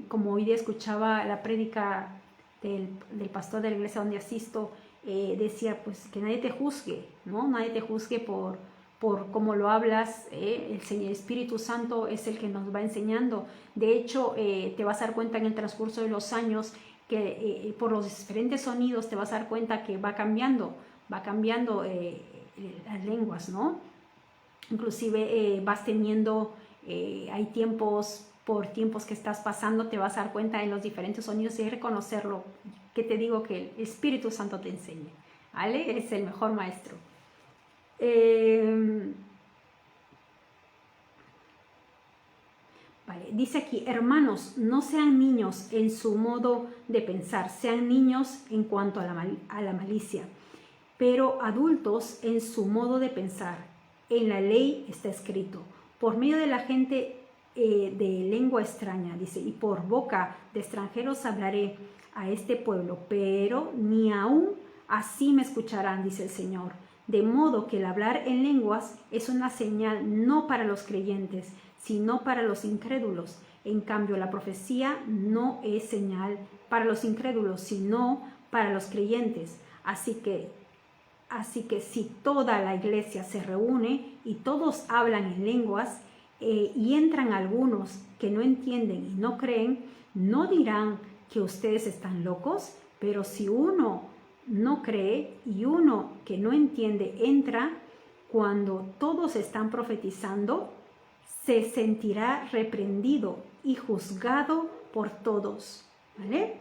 [SPEAKER 1] como hoy día escuchaba la prédica del pastor de la iglesia donde asisto, decía pues que nadie te juzgue, ¿no? Nadie te juzgue por cómo lo hablas. El Espíritu Santo es el que nos va enseñando. De hecho, te vas a dar cuenta en el transcurso de los años que por los diferentes sonidos te vas a dar cuenta que va cambiando las lenguas, ¿no? Inclusive vas teniendo, hay por tiempos que estás pasando, te vas a dar cuenta en los diferentes sonidos y reconocerlo. Que te digo que el Espíritu Santo te enseña, ¿vale? Él es el mejor maestro. Vale, dice aquí: hermanos, no sean niños en su modo de pensar, sean niños en cuanto a la malicia, pero adultos en su modo de pensar. En la ley está escrito: por medio de la gente de lengua extraña, dice, y por boca de extranjeros hablaré a este pueblo, pero ni aún así me escucharán, dice el Señor. De modo que el hablar en lenguas es una señal no para los creyentes, sino para los incrédulos. En cambio, la profecía no es señal para los incrédulos, sino para los creyentes. Así que si toda la iglesia se reúne y todos hablan en lenguas, y entran algunos que no entienden y no creen, no dirán que ustedes están locos. Pero si uno no cree y uno que no entiende entra, cuando todos están profetizando, se sentirá reprendido y juzgado por todos, ¿vale?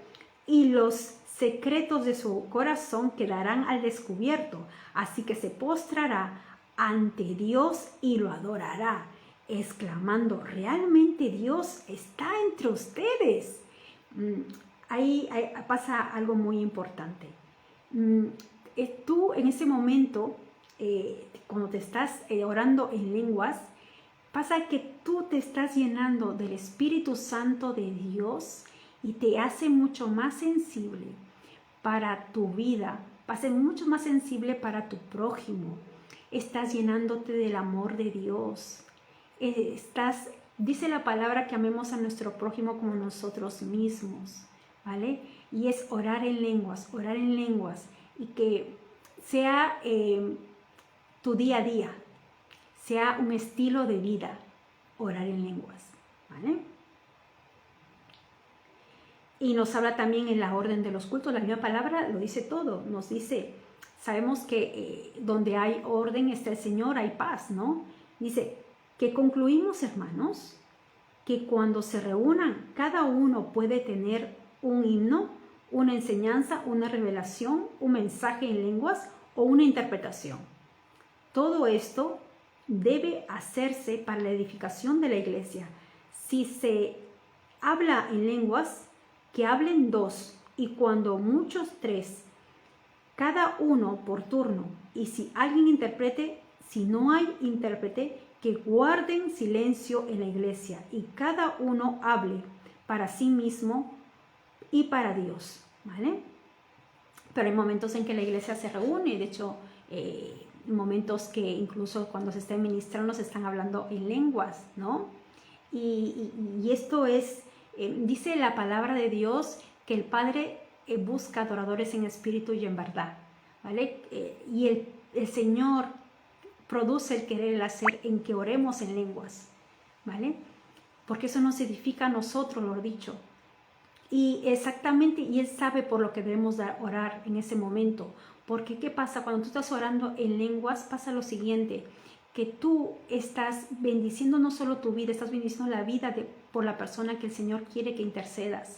[SPEAKER 1] Y los secretos de su corazón quedarán al descubierto, así que se postrará ante Dios y lo adorará, exclamando: realmente Dios está entre ustedes. Ahí pasa algo muy importante. Tú en ese momento, cuando te estás orando en lenguas, pasa que tú te estás llenando del Espíritu Santo de Dios y te hace mucho más sensible para tu vida, va a ser mucho más sensible para tu prójimo. Estás llenándote del amor de Dios. Dice la palabra que amemos a nuestro prójimo como nosotros mismos, ¿vale? Y es orar en lenguas, y que sea tu día a día, sea un estilo de vida, orar en lenguas, ¿vale? Y nos habla también en la orden de los cultos, la misma palabra lo dice todo, nos dice, sabemos que donde hay orden está el Señor, hay paz, ¿no? Dice, que concluimos, hermanos, que cuando se reúnan, cada uno puede tener un himno, una enseñanza, una revelación, un mensaje en lenguas o una interpretación. Todo esto debe hacerse para la edificación de la iglesia. Si se habla en lenguas, que hablen 2, y cuando muchos 3, cada uno por turno. Y si alguien interprete, si no hay intérprete, que guarden silencio en la iglesia y cada uno hable para sí mismo y para Dios, ¿vale? Pero hay momentos en que la iglesia se reúne, de hecho, momentos que incluso cuando se está ministrando se están hablando en lenguas, ¿no? Y esto es, dice la palabra de Dios que el Padre busca adoradores en espíritu y en verdad, ¿vale? Y el Señor produce el querer, el hacer en que oremos en lenguas, ¿vale? Porque eso nos edifica a nosotros, lo dicho. Y exactamente, y Él sabe por lo que debemos orar en ese momento. Porque ¿qué pasa? Cuando tú estás orando en lenguas, pasa lo siguiente, que tú estás bendiciendo no solo tu vida, estás bendiciendo la vida por la persona que el Señor quiere que intercedas.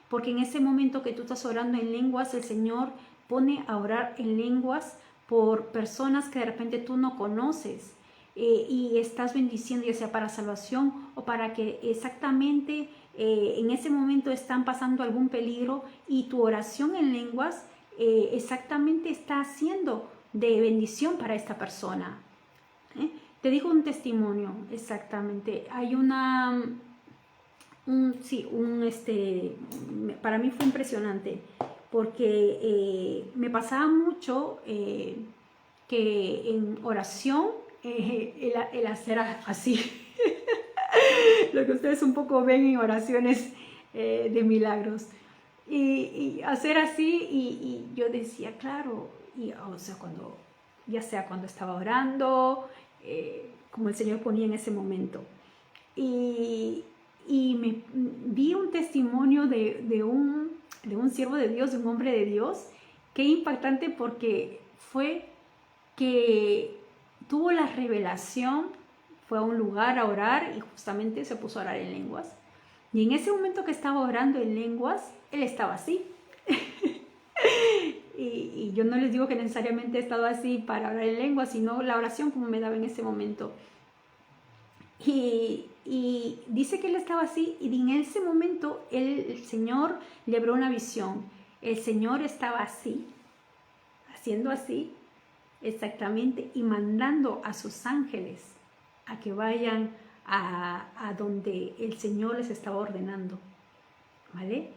[SPEAKER 1] Porque en ese momento que tú estás orando en lenguas, el Señor pone a orar en lenguas por personas que de repente tú no conoces, y estás bendiciendo, ya sea para salvación o para que exactamente en ese momento están pasando algún peligro, y tu oración en lenguas exactamente está haciendo de bendición para esta persona. Te digo un testimonio, exactamente. Hay para mí fue impresionante, porque me pasaba mucho que en oración el hacer así, lo que ustedes un poco ven en oraciones de milagros, y hacer así, y yo decía, claro, o sea, ya sea cuando estaba orando, como el Señor ponía en ese momento, y me vi un testimonio de un siervo de Dios, de un hombre de Dios, qué impactante, porque fue que tuvo la revelación, fue a un lugar a orar y justamente se puso a orar en lenguas. Y en ese momento que estaba orando en lenguas, él estaba así. y yo no les digo que necesariamente he estado así para orar en lenguas, sino la oración como me daba en ese momento. Y dice que él estaba así, y en ese momento el Señor le abrió una visión. El Señor estaba así, haciendo así, exactamente, y mandando a sus ángeles a que vayan a donde el Señor les estaba ordenando, ¿vale?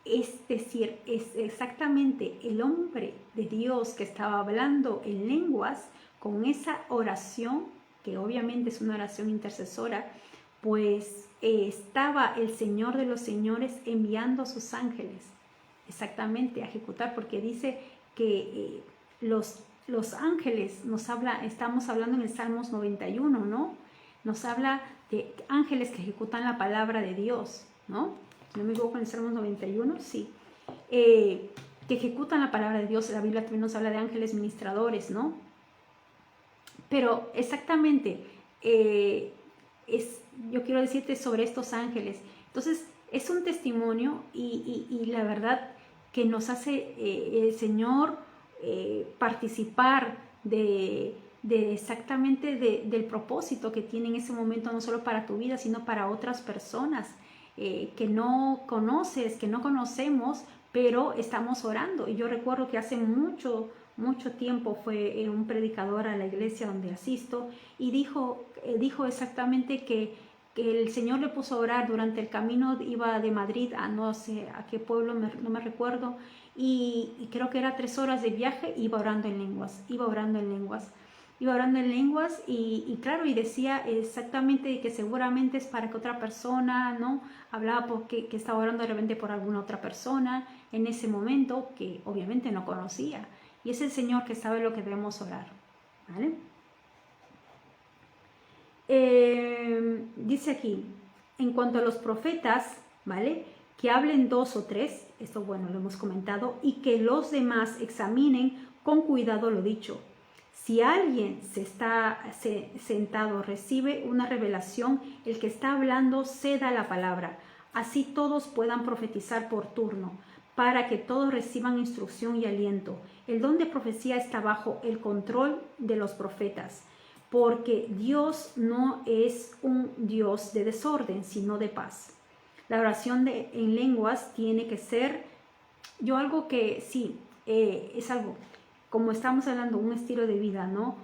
[SPEAKER 1] Es decir, es exactamente el hombre de Dios que estaba hablando en lenguas con esa oración, que obviamente es una oración intercesora, pues estaba el Señor de los señores enviando a sus ángeles exactamente a ejecutar, porque dice que los ángeles estamos hablando en el Salmos 91, ¿no? Nos habla de ángeles que ejecutan la palabra de Dios, ¿no? ¿No me equivoco en el Salmos 91? Sí. Que ejecutan la palabra de Dios. La Biblia también nos habla de ángeles ministradores, ¿no? Pero exactamente, yo quiero decirte sobre estos ángeles. Entonces, es un testimonio, y la verdad que nos hace el Señor participar exactamente del propósito que tiene en ese momento, no solo para tu vida, sino para otras personas que no conoces, que no conocemos, pero estamos orando. Y yo recuerdo que hace mucho tiempo fue un predicador a la iglesia donde asisto, y dijo exactamente que el Señor le puso a orar durante el camino. Iba de Madrid a no sé a qué pueblo, no me recuerdo, y creo que era 3 horas de viaje, iba orando en lenguas, iba orando en lenguas. Iba orando en lenguas y claro, y decía exactamente que seguramente es para que otra persona, ¿no? Hablaba porque que estaba orando de repente por alguna otra persona en ese momento que obviamente no conocía. Y es el Señor que sabe lo que debemos orar, ¿vale? Dice aquí, en cuanto a los profetas, ¿vale? Que hablen 2 o 3, esto bueno, lo hemos comentado, y que los demás examinen con cuidado lo dicho. Si alguien se está sentado, recibe una revelación, el que está hablando ceda la palabra. Así todos puedan profetizar por turno, para que todos reciban instrucción y aliento. El don de profecía está bajo el control de los profetas, porque Dios no es un Dios de desorden, sino de paz. La oración en lenguas tiene que ser, algo que sí, es algo como estamos hablando, un estilo de vida, ¿no?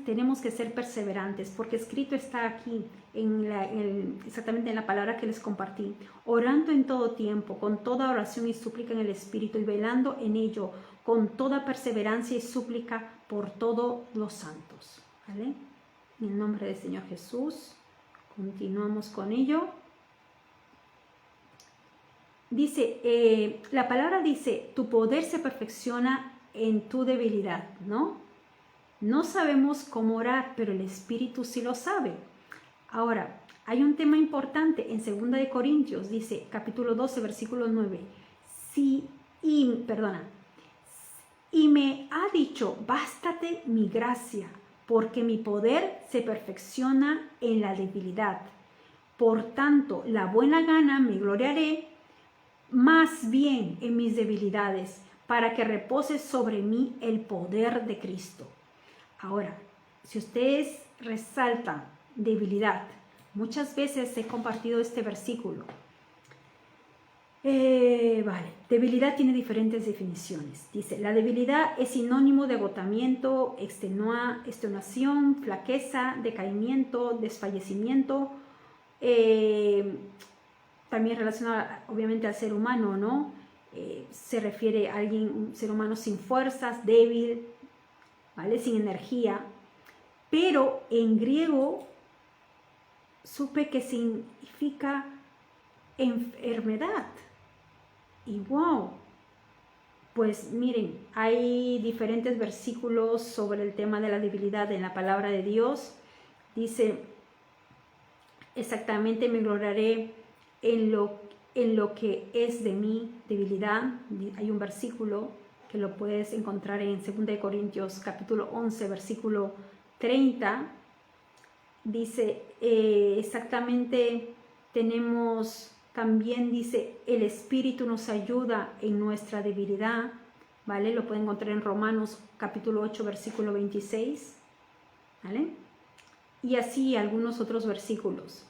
[SPEAKER 1] Tenemos que ser perseverantes, porque escrito está aquí, exactamente en la palabra que les compartí, orando en todo tiempo, con toda oración y súplica en el Espíritu, y velando en ello, con toda perseverancia y súplica por todos los santos, ¿vale? En el nombre del Señor Jesús, continuamos con ello. Dice, la palabra dice, tu poder se perfecciona en tu debilidad, ¿no? No sabemos cómo orar, pero el Espíritu sí lo sabe. Ahora, hay un tema importante en 2 de Corintios, dice, capítulo 12, versículo 9. Y me ha dicho, bástate mi gracia, porque mi poder se perfecciona en la debilidad. Por tanto, la buena gana me gloriaré más bien en mis debilidades, para que repose sobre mí el poder de Cristo. Ahora, si ustedes resaltan debilidad, muchas veces he compartido este versículo. Vale, debilidad tiene diferentes definiciones. Dice, la debilidad es sinónimo de agotamiento, extenuación, flaqueza, decaimiento, desfallecimiento. También relaciona obviamente al ser humano, ¿no? Se refiere a alguien, un ser humano sin fuerzas, débil, ¿vale? Sin energía. Pero en griego supe que significa enfermedad. Y wow, pues miren, hay diferentes versículos sobre el tema de la debilidad en la palabra de Dios. Dice, exactamente me gloriaré en lo que es de mi debilidad. Hay un versículo que lo puedes encontrar en 2 de Corintios capítulo 11, versículo 30. Dice, exactamente tenemos, también dice, el Espíritu nos ayuda en nuestra debilidad, ¿vale? Lo pueden encontrar en Romanos capítulo 8, versículo 26, ¿vale? Y así algunos otros versículos.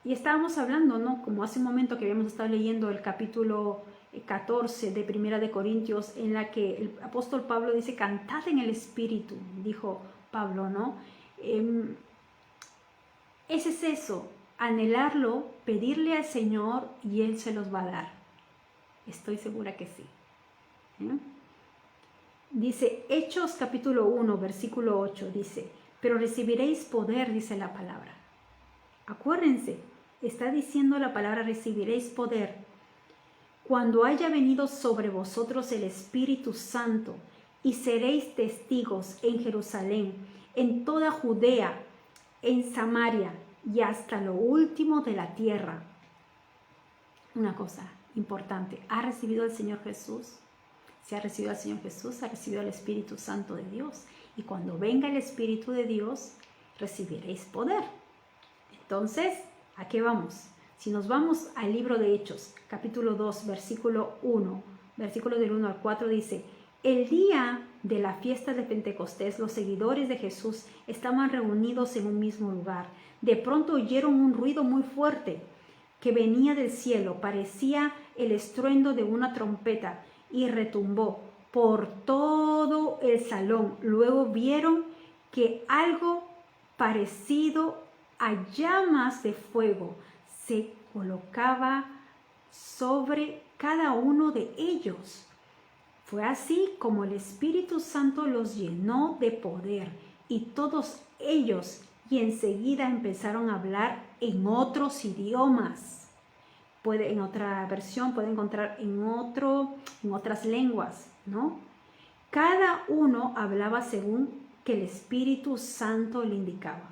[SPEAKER 1] Y estábamos hablando, ¿no? Como hace un momento que habíamos estado leyendo el capítulo 14 de Primera de Corintios, en la que el apóstol Pablo dice, cantad en el Espíritu, dijo Pablo, ¿no? Ese es eso, anhelarlo, pedirle al Señor y Él se los va a dar. Estoy segura que sí. Dice, Hechos capítulo 1, versículo 8, dice, pero recibiréis poder, dice la palabra. Acuérdense, está diciendo la palabra, recibiréis poder cuando haya venido sobre vosotros el Espíritu Santo, y seréis testigos en Jerusalén, en toda Judea, en Samaria y hasta lo último de la tierra. Una cosa importante, ¿ha recibido al Señor Jesús? Si ha recibido al Señor Jesús, ha recibido al Espíritu Santo de Dios. Y cuando venga el Espíritu de Dios, recibiréis poder. Entonces, ¿a qué vamos? Si nos vamos al libro de Hechos, capítulo 2, versículo 1, versículo del 1 al 4, dice, el día de la fiesta de Pentecostés, los seguidores de Jesús estaban reunidos en un mismo lugar. De pronto oyeron un ruido muy fuerte que venía del cielo, parecía el estruendo de una trompeta, y retumbó por todo el salón. Luego vieron que algo parecido a llamas de fuego se colocaba sobre cada uno de ellos. Fue así como el Espíritu Santo los llenó de poder y todos ellos y enseguida empezaron a hablar en otros idiomas. En otra versión puede encontrar en otras lenguas, ¿no? Cada uno hablaba según que el Espíritu Santo le indicaba.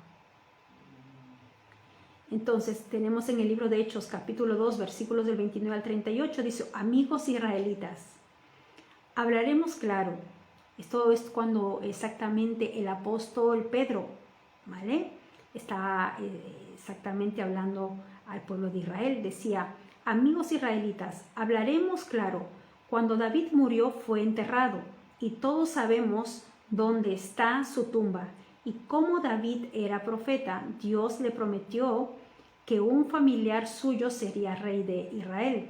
[SPEAKER 1] Entonces tenemos en el libro de Hechos capítulo 2 versículos del 29 al 38, dice: amigos israelitas, hablaremos claro. Esto es cuando exactamente el apóstol Pedro, ¿vale?, está exactamente hablando al pueblo de Israel. Decía: amigos israelitas, hablaremos claro. Cuando David murió fue enterrado y todos sabemos dónde está su tumba. Y como David era profeta, Dios le prometió que un familiar suyo sería rey de Israel.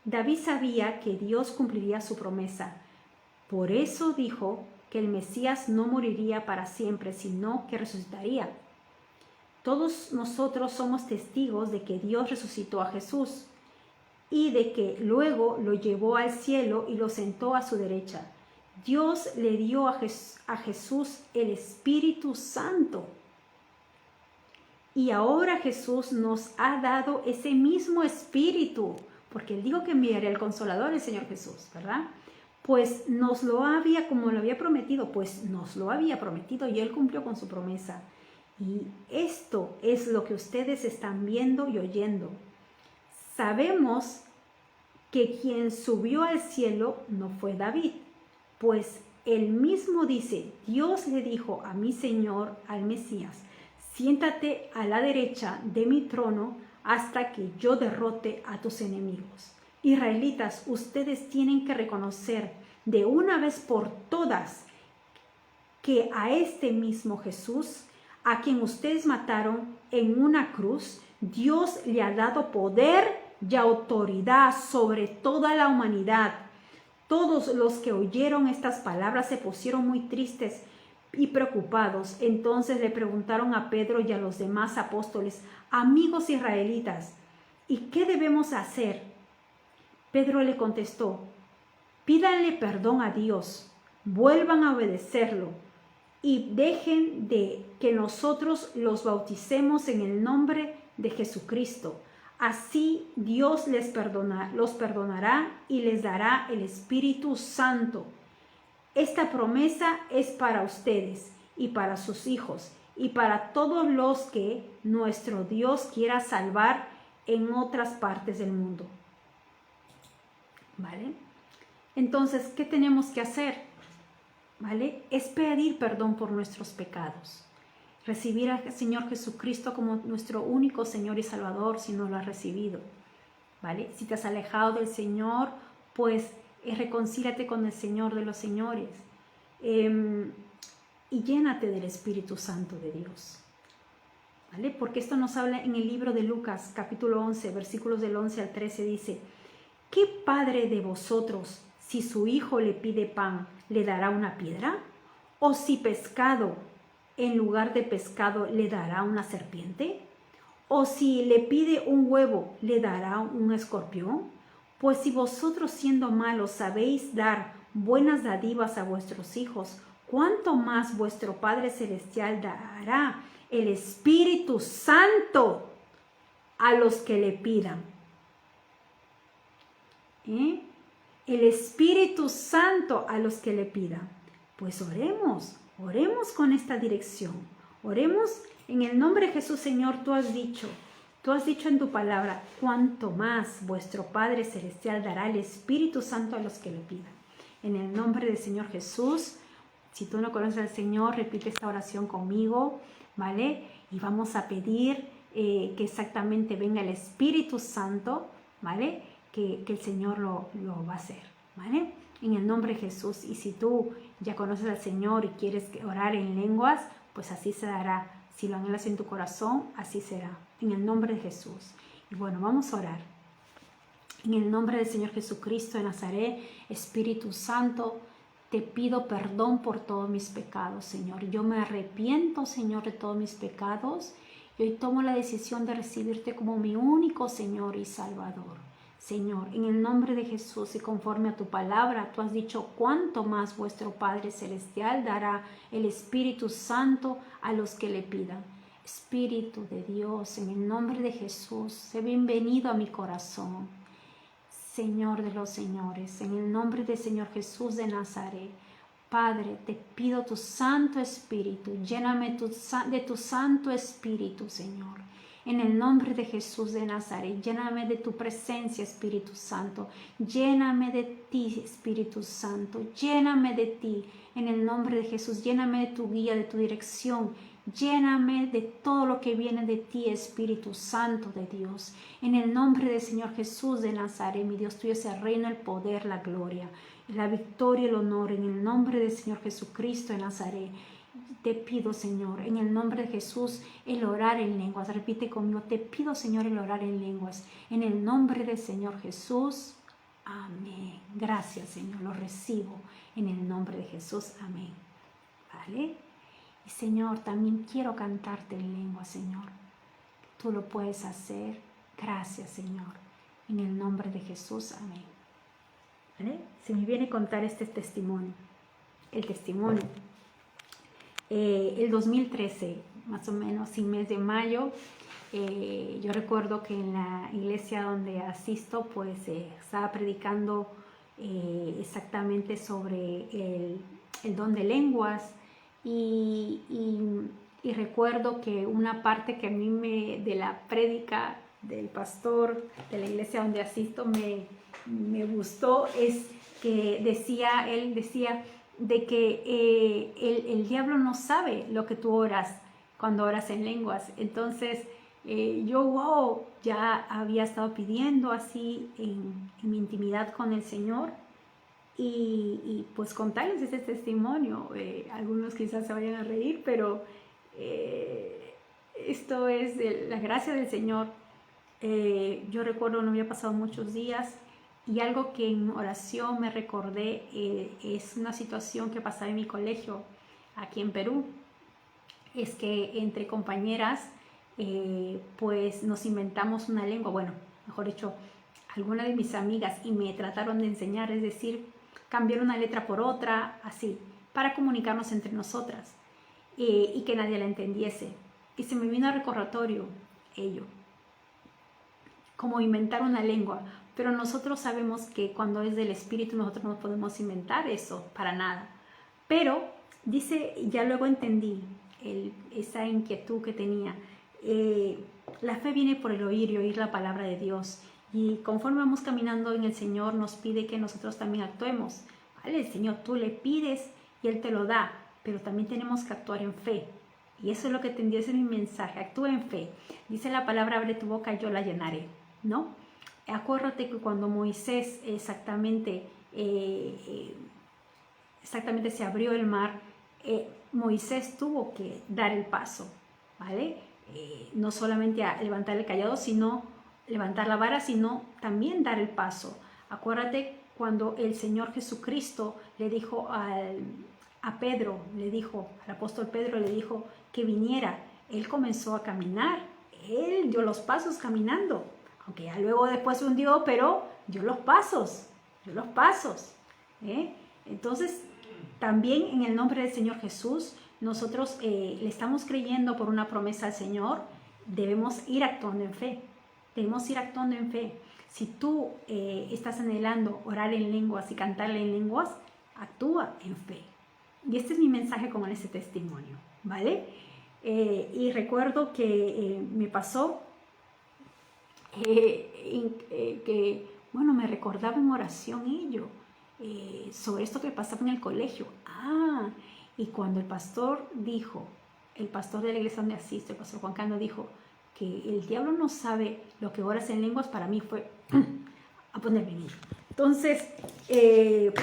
[SPEAKER 1] David sabía que Dios cumpliría su promesa. Por eso dijo que el Mesías no moriría para siempre, sino que resucitaría. Todos nosotros somos testigos de que Dios resucitó a Jesús y de que luego lo llevó al cielo y lo sentó a su derecha. Dios le dio a Jesús el Espíritu Santo. Y ahora Jesús nos ha dado ese mismo Espíritu, porque Él dijo que enviaría el Consolador, el Señor Jesús, ¿verdad? Pues nos lo había, como lo había prometido, pues nos lo había prometido y Él cumplió con su promesa. Y esto es lo que ustedes están viendo y oyendo. Sabemos que quien subió al cielo no fue David, pues él mismo dice: Dios le dijo a mi Señor, al Mesías, siéntate a la derecha de mi trono hasta que yo derrote a tus enemigos. Israelitas, ustedes tienen que reconocer de una vez por todas que a este mismo Jesús, a quien ustedes mataron en una cruz, Dios le ha dado poder y autoridad sobre toda la humanidad. Todos los que oyeron estas palabras se pusieron muy tristes y preocupados. Entonces le preguntaron a Pedro y a los demás apóstoles: amigos israelitas, ¿y qué debemos hacer? Pedro le contestó: pídanle perdón a Dios, vuelvan a obedecerlo y dejen de que nosotros los bauticemos en el nombre de Jesucristo. Así Dios los perdonará y les dará el Espíritu Santo. Esta promesa es para ustedes y para sus hijos y para todos los que nuestro Dios quiera salvar en otras partes del mundo. ¿Vale? Entonces, ¿qué tenemos que hacer? ¿Vale? Es pedir perdón por nuestros pecados. Recibir al Señor Jesucristo como nuestro único Señor y Salvador, si no lo has recibido, ¿vale? Si te has alejado del Señor, pues reconcíliate con el Señor de los señores y llénate del Espíritu Santo de Dios, ¿vale? Porque esto nos habla en el libro de Lucas, capítulo 11, versículos del 11 al 13, dice: ¿qué padre de vosotros, si su hijo le pide pan, le dará una piedra? ¿O si pescado, en lugar de pescado, le dará una serpiente? ¿O si le pide un huevo, le dará un escorpión? Pues si vosotros, siendo malos, sabéis dar buenas dádivas a vuestros hijos, ¿cuánto más vuestro Padre Celestial dará el Espíritu Santo a los que le pidan? El Espíritu Santo a los que le pidan. Pues oremos con esta dirección. Oremos en el nombre de Jesús. Señor, tú has dicho en tu palabra: cuanto más vuestro Padre Celestial dará el Espíritu Santo a los que le pidan. En el nombre del Señor Jesús, si tú no conoces al Señor, repite esta oración conmigo, ¿vale? Y vamos a pedir que exactamente venga el Espíritu Santo, ¿vale? Que el Señor lo va a hacer, ¿vale? En el nombre de Jesús. Y si tú ya conoces al Señor y quieres orar en lenguas, pues así se dará. Si lo anhelas en tu corazón, así será. En el nombre de Jesús. Y bueno, vamos a orar. En el nombre del Señor Jesucristo de Nazaret, Espíritu Santo, te pido perdón por todos mis pecados, Señor. Yo me arrepiento, Señor, de todos mis pecados. Y hoy tomo la decisión de recibirte como mi único Señor y Salvador. Señor, en el nombre de Jesús y conforme a tu palabra, tú has dicho cuánto más vuestro Padre Celestial dará el Espíritu Santo a los que le pidan. Espíritu de Dios, en el nombre de Jesús, sé bienvenido a mi corazón. Señor de los señores, en el nombre del Señor Jesús de Nazaret, Padre, te pido tu Santo Espíritu, lléname de tu Santo Espíritu, Señor. En el nombre de Jesús de Nazaret, lléname de tu presencia, Espíritu Santo. Lléname de ti, Espíritu Santo. Lléname de ti. En el nombre de Jesús, lléname de tu guía, de tu dirección. Lléname de todo lo que viene de ti, Espíritu Santo de Dios. En el nombre del Señor Jesús de Nazaret, mi Dios, tuyo es el reino, el poder, la gloria, la victoria y el honor. En el nombre del Señor Jesucristo de Nazaret, te pido, Señor, en el nombre de Jesús, el orar en lenguas. Repite conmigo, te pido, Señor, el orar en lenguas. En el nombre del Señor Jesús. Amén. Gracias, Señor, lo recibo en el nombre de Jesús. Amén. ¿Vale? Y, Señor, también quiero cantarte en lengua, Señor. Tú lo puedes hacer. Gracias, Señor. En el nombre de Jesús. Amén. ¿Vale? Se me viene a contar este testimonio. El testimonio. El 2013, más o menos, sin mes de mayo, yo recuerdo que en la iglesia donde asisto, pues estaba predicando exactamente sobre el don de lenguas y recuerdo que una parte que a mí de la prédica del pastor de la iglesia donde asisto me gustó es que él decía de que el diablo no sabe lo que tú oras cuando oras en lenguas. Entonces yo ya había estado pidiendo así en mi intimidad con el Señor y pues contarles este testimonio. Algunos quizás se vayan a reír, pero esto es la gracia del Señor. Yo recuerdo, no había pasado muchos días, y algo que en oración me recordé es una situación que pasaba en mi colegio aquí en Perú. Es que entre compañeras pues nos inventamos una lengua, bueno, mejor dicho, algunas de mis amigas, y me trataron de enseñar, es decir, cambiar una letra por otra, así, para comunicarnos entre nosotras y que nadie la entendiese. Y se me vino a recordatorio ello, como inventar una lengua. Pero nosotros sabemos que cuando es del Espíritu nosotros no podemos inventar eso, para nada. Pero, dice, ya luego entendí esa inquietud que tenía. La fe viene por el oír y oír la palabra de Dios. Y conforme vamos caminando en el Señor, nos pide que nosotros también actuemos. ¿Vale? El Señor, tú le pides y Él te lo da, pero también tenemos que actuar en fe. Y eso es lo que te ese es mi mensaje, actúa en fe. Dice la palabra, abre tu boca y yo la llenaré, ¿no? Acuérdate que cuando Moisés exactamente se abrió el mar, Moisés tuvo que dar el paso, ¿vale? No solamente a levantar el cayado, sino levantar la vara, sino también dar el paso. Acuérdate cuando el Señor Jesucristo le dijo a Pedro, al apóstol Pedro, le dijo que viniera. Él comenzó a caminar, él dio los pasos caminando. Aunque ya luego después se hundió, pero dio los pasos. Entonces, también en el nombre del Señor Jesús, nosotros le estamos creyendo por una promesa al Señor, debemos ir actuando en fe. Si tú estás anhelando orar en lenguas y cantarle en lenguas, actúa en fe. Y este es mi mensaje con ese testimonio, ¿vale? Y recuerdo que me pasó que, bueno, me recordaba en oración ello, sobre esto que pasaba en el colegio. Y cuando el pastor de la iglesia donde asisto, el pastor Juan Cano, dijo que el diablo no sabe lo que oras en lenguas, para mí fue a ponerme en ello. Entonces,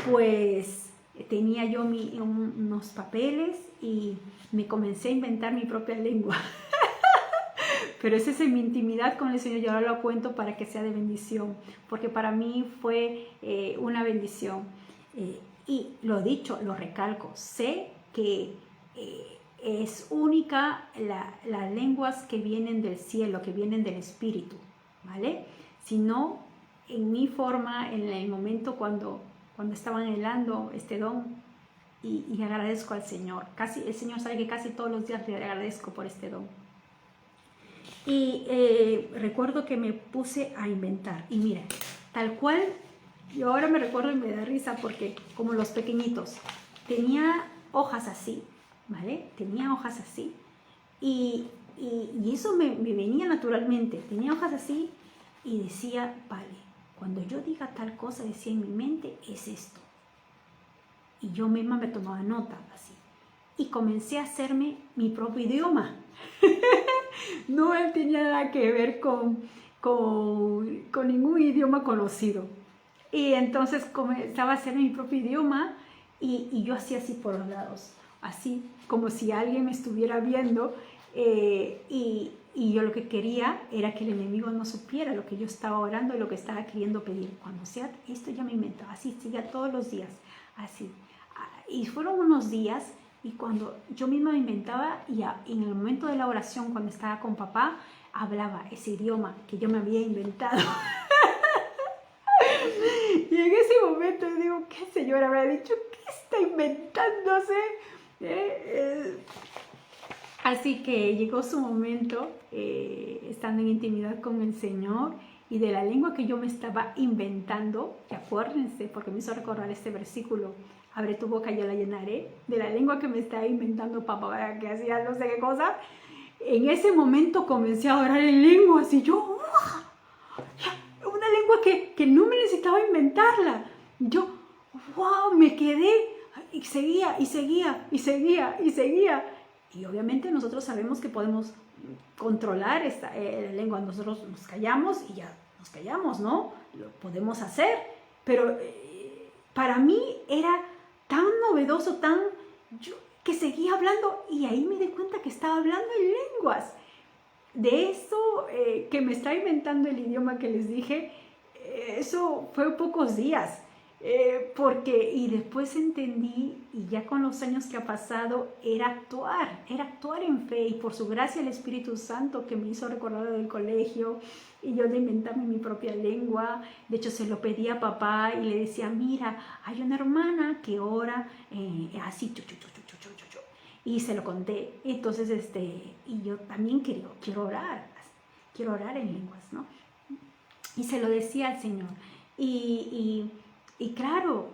[SPEAKER 1] pues tenía yo unos papeles y me comencé a inventar mi propia lengua. Pero esa es mi intimidad con el Señor, yo ahora lo cuento para que sea de bendición, porque para mí fue una bendición. Y lo dicho, lo recalco, sé que es única las lenguas que vienen del cielo, que vienen del Espíritu, ¿vale? Si no, en mi forma, en el momento cuando estaba anhelando este don, y agradezco al Señor. El Señor sabe que casi todos los días le agradezco por este don. Y recuerdo que me puse a inventar. Y mira, tal cual, yo ahora me recuerdo y me da risa porque como los pequeñitos, tenía hojas así, ¿vale? Tenía hojas así. Y eso me venía naturalmente. Tenía hojas así y decía, vale, cuando yo diga tal cosa, decía en mi mente, es esto. Y yo misma me tomaba nota así. Y comencé a hacerme mi propio idioma. No tenía nada que ver con ningún idioma conocido. Y entonces comenzaba a hacer mi propio idioma y yo hacía así por los lados. Así como si alguien me estuviera viendo. Y yo lo que quería era que el enemigo no supiera lo que yo estaba orando y lo que estaba queriendo pedir. Cuando sea esto ya me inventaba. Así, siga todos los días. Así. Y fueron unos días y cuando yo misma me inventaba y en el momento de la oración, cuando estaba con papá, hablaba ese idioma que yo me había inventado. Y en ese momento yo digo, ¿qué señor habrá dicho? ¿Qué está inventándose? Así que llegó su momento, estando en intimidad con el Señor, y de la lengua que yo me estaba inventando, y acuérdense, porque me hizo recordar este versículo, abre tu boca y yo la llenaré, de la lengua que me estaba inventando papá, que hacía no sé qué cosa, en ese momento comencé a orar en lenguas, y yo, ¡wow! Una lengua que no me necesitaba inventarla. Yo, wow, me quedé, y seguía, y seguía, y seguía, y seguía. Y obviamente nosotros sabemos que podemos controlar esta lengua. Nosotros nos callamos y ya nos callamos, ¿no? Lo podemos hacer. Pero para mí era tan novedoso, que seguía hablando y ahí me di cuenta que estaba hablando en lenguas. De eso que me está inventando el idioma que les dije, eso fue pocos días. Y después entendí, y ya con los años que ha pasado, era actuar en fe, y por su gracia el Espíritu Santo que me hizo recordar del colegio, y yo de inventarme mi propia lengua. De hecho se lo pedí a papá y le decía, mira, hay una hermana que ora así, y se lo conté. Entonces, y yo también quiero orar en lenguas, ¿no? Y se lo decía al Señor, y claro,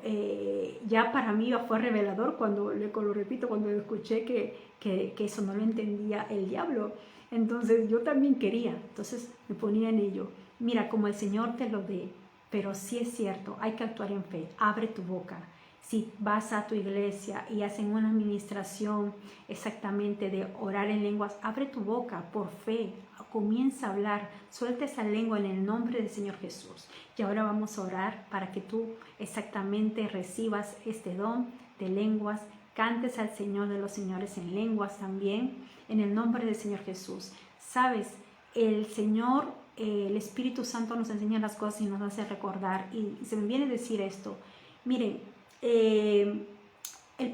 [SPEAKER 1] ya para mí fue revelador cuando lo repito, cuando escuché que eso no lo entendía el diablo. Entonces yo también quería, entonces me ponía en ello. Mira, como el Señor te lo dé, pero sí es cierto, hay que actuar en fe. Abre tu boca. Si vas a tu iglesia y hacen una administración exactamente de orar en lenguas, abre tu boca por fe, comienza a hablar, suelta esa lengua en el nombre del Señor Jesús. Y ahora vamos a orar para que tú exactamente recibas este don de lenguas, cantes al Señor de los señores en lenguas también, en el nombre del Señor Jesús. Sabes, el Señor, el Espíritu Santo nos enseña las cosas y nos hace recordar, y se me viene a decir esto. Miren, el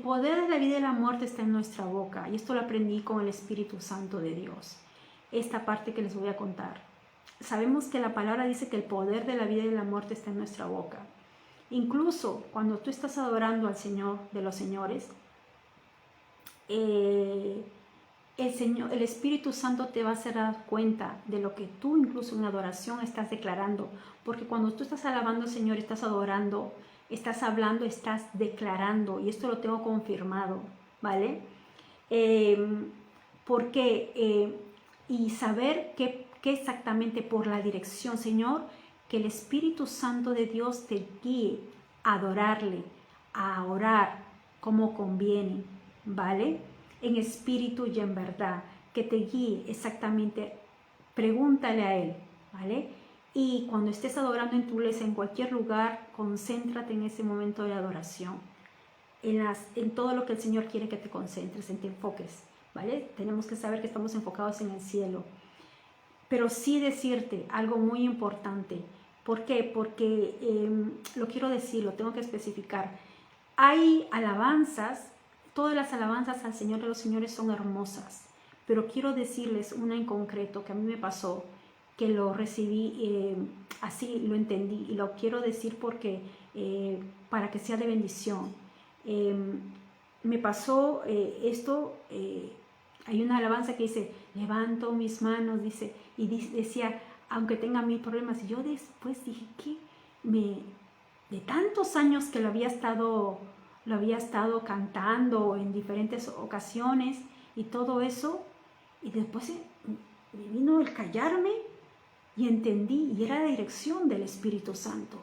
[SPEAKER 1] poder de la vida y la muerte está en nuestra boca, y esto lo aprendí con el Espíritu Santo de Dios. Esta parte que les voy a contar. Sabemos que la palabra dice que el poder de la vida y la muerte está en nuestra boca. Incluso cuando tú estás adorando al Señor de los señores, el Espíritu Santo te va a hacer dar cuenta de lo que tú incluso en adoración estás declarando. Porque cuando tú estás alabando al Señor, estás adorando, estás hablando, estás declarando. Y esto lo tengo confirmado, ¿vale? Y saber que exactamente por la dirección, Señor, que el Espíritu Santo de Dios te guíe a adorarle, a orar como conviene, ¿vale? En espíritu y en verdad, que te guíe exactamente, pregúntale a Él, ¿vale? Y cuando estés adorando en tu iglesia, en cualquier lugar, concéntrate en ese momento de adoración, en todo lo que el Señor quiere que te concentres, te enfoques, ¿vale? Tenemos que saber que estamos enfocados en el cielo. Pero sí decirte algo muy importante. ¿Por qué? Porque lo quiero decir, lo tengo que especificar. Hay alabanzas, todas las alabanzas al Señor de los señores son hermosas, pero quiero decirles una en concreto que a mí me pasó, que lo recibí, así lo entendí, y lo quiero decir porque para que sea de bendición. Me pasó esto, hay una alabanza que dice, levanto mis manos, dice, y decía, aunque tenga mil problemas. Y yo después dije que de tantos años que lo había estado cantando en diferentes ocasiones y todo eso, y después me vino el callarme y entendí, y era la dirección del Espíritu Santo.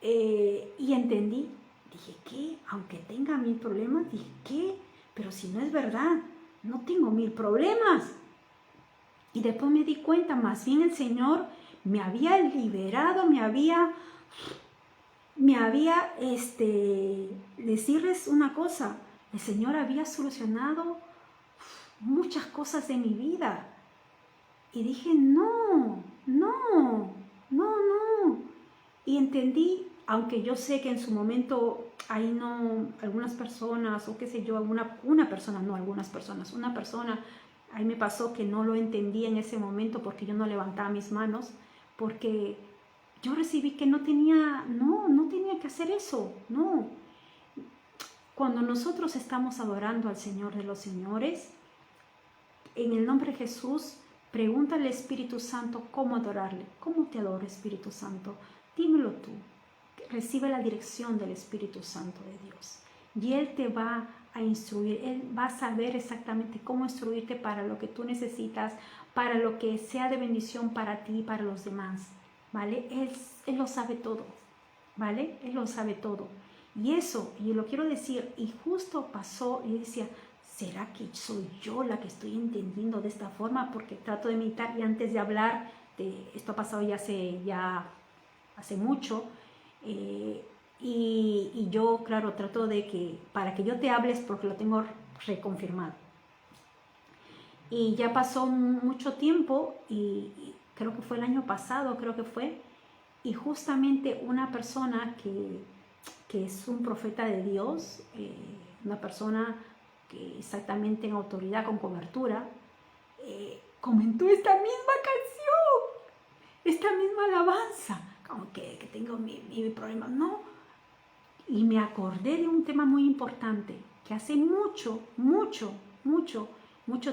[SPEAKER 1] Y entendí, dije, ¿qué? Aunque tenga mil problemas, dije, ¿qué? Pero si no es verdad, no tengo mil problemas. Y después me di cuenta, más bien el Señor me había liberado, me había, decirles una cosa, el Señor había solucionado muchas cosas de mi vida. Y dije, no. Y entendí, aunque yo sé que en su momento, ahí no, algunas personas, o qué sé yo, una persona, ahí me pasó que no lo entendí en ese momento porque yo no levantaba mis manos, porque yo recibí que no tenía que hacer eso, no. Cuando nosotros estamos adorando al Señor de los señores, en el nombre de Jesús, pregúntale al Espíritu Santo cómo adorarle. ¿Cómo te adoro, Espíritu Santo? Dímelo tú. Recibe la dirección del Espíritu Santo de Dios. Y Él te va a instruir. Él va a saber exactamente cómo instruirte para lo que tú necesitas, para lo que sea de bendición para ti y para los demás. ¿Vale? Él lo sabe todo. ¿Vale? Él lo sabe todo. Y eso, y lo quiero decir, y justo pasó, y decía, ¿será que soy yo la que estoy entendiendo de esta forma? Porque trato de meditar, y antes de hablar, esto ha pasado ya hace mucho, y yo, claro, trato de que, para que yo te hables, porque lo tengo reconfirmado. Y ya pasó mucho tiempo, y creo que fue el año pasado, y justamente una persona que es un profeta de Dios, una persona que exactamente en autoridad, con cobertura, comentó esta misma canción, esta misma alabanza, como que tengo mi problema, no. Y me acordé de un tema muy importante, que hace mucho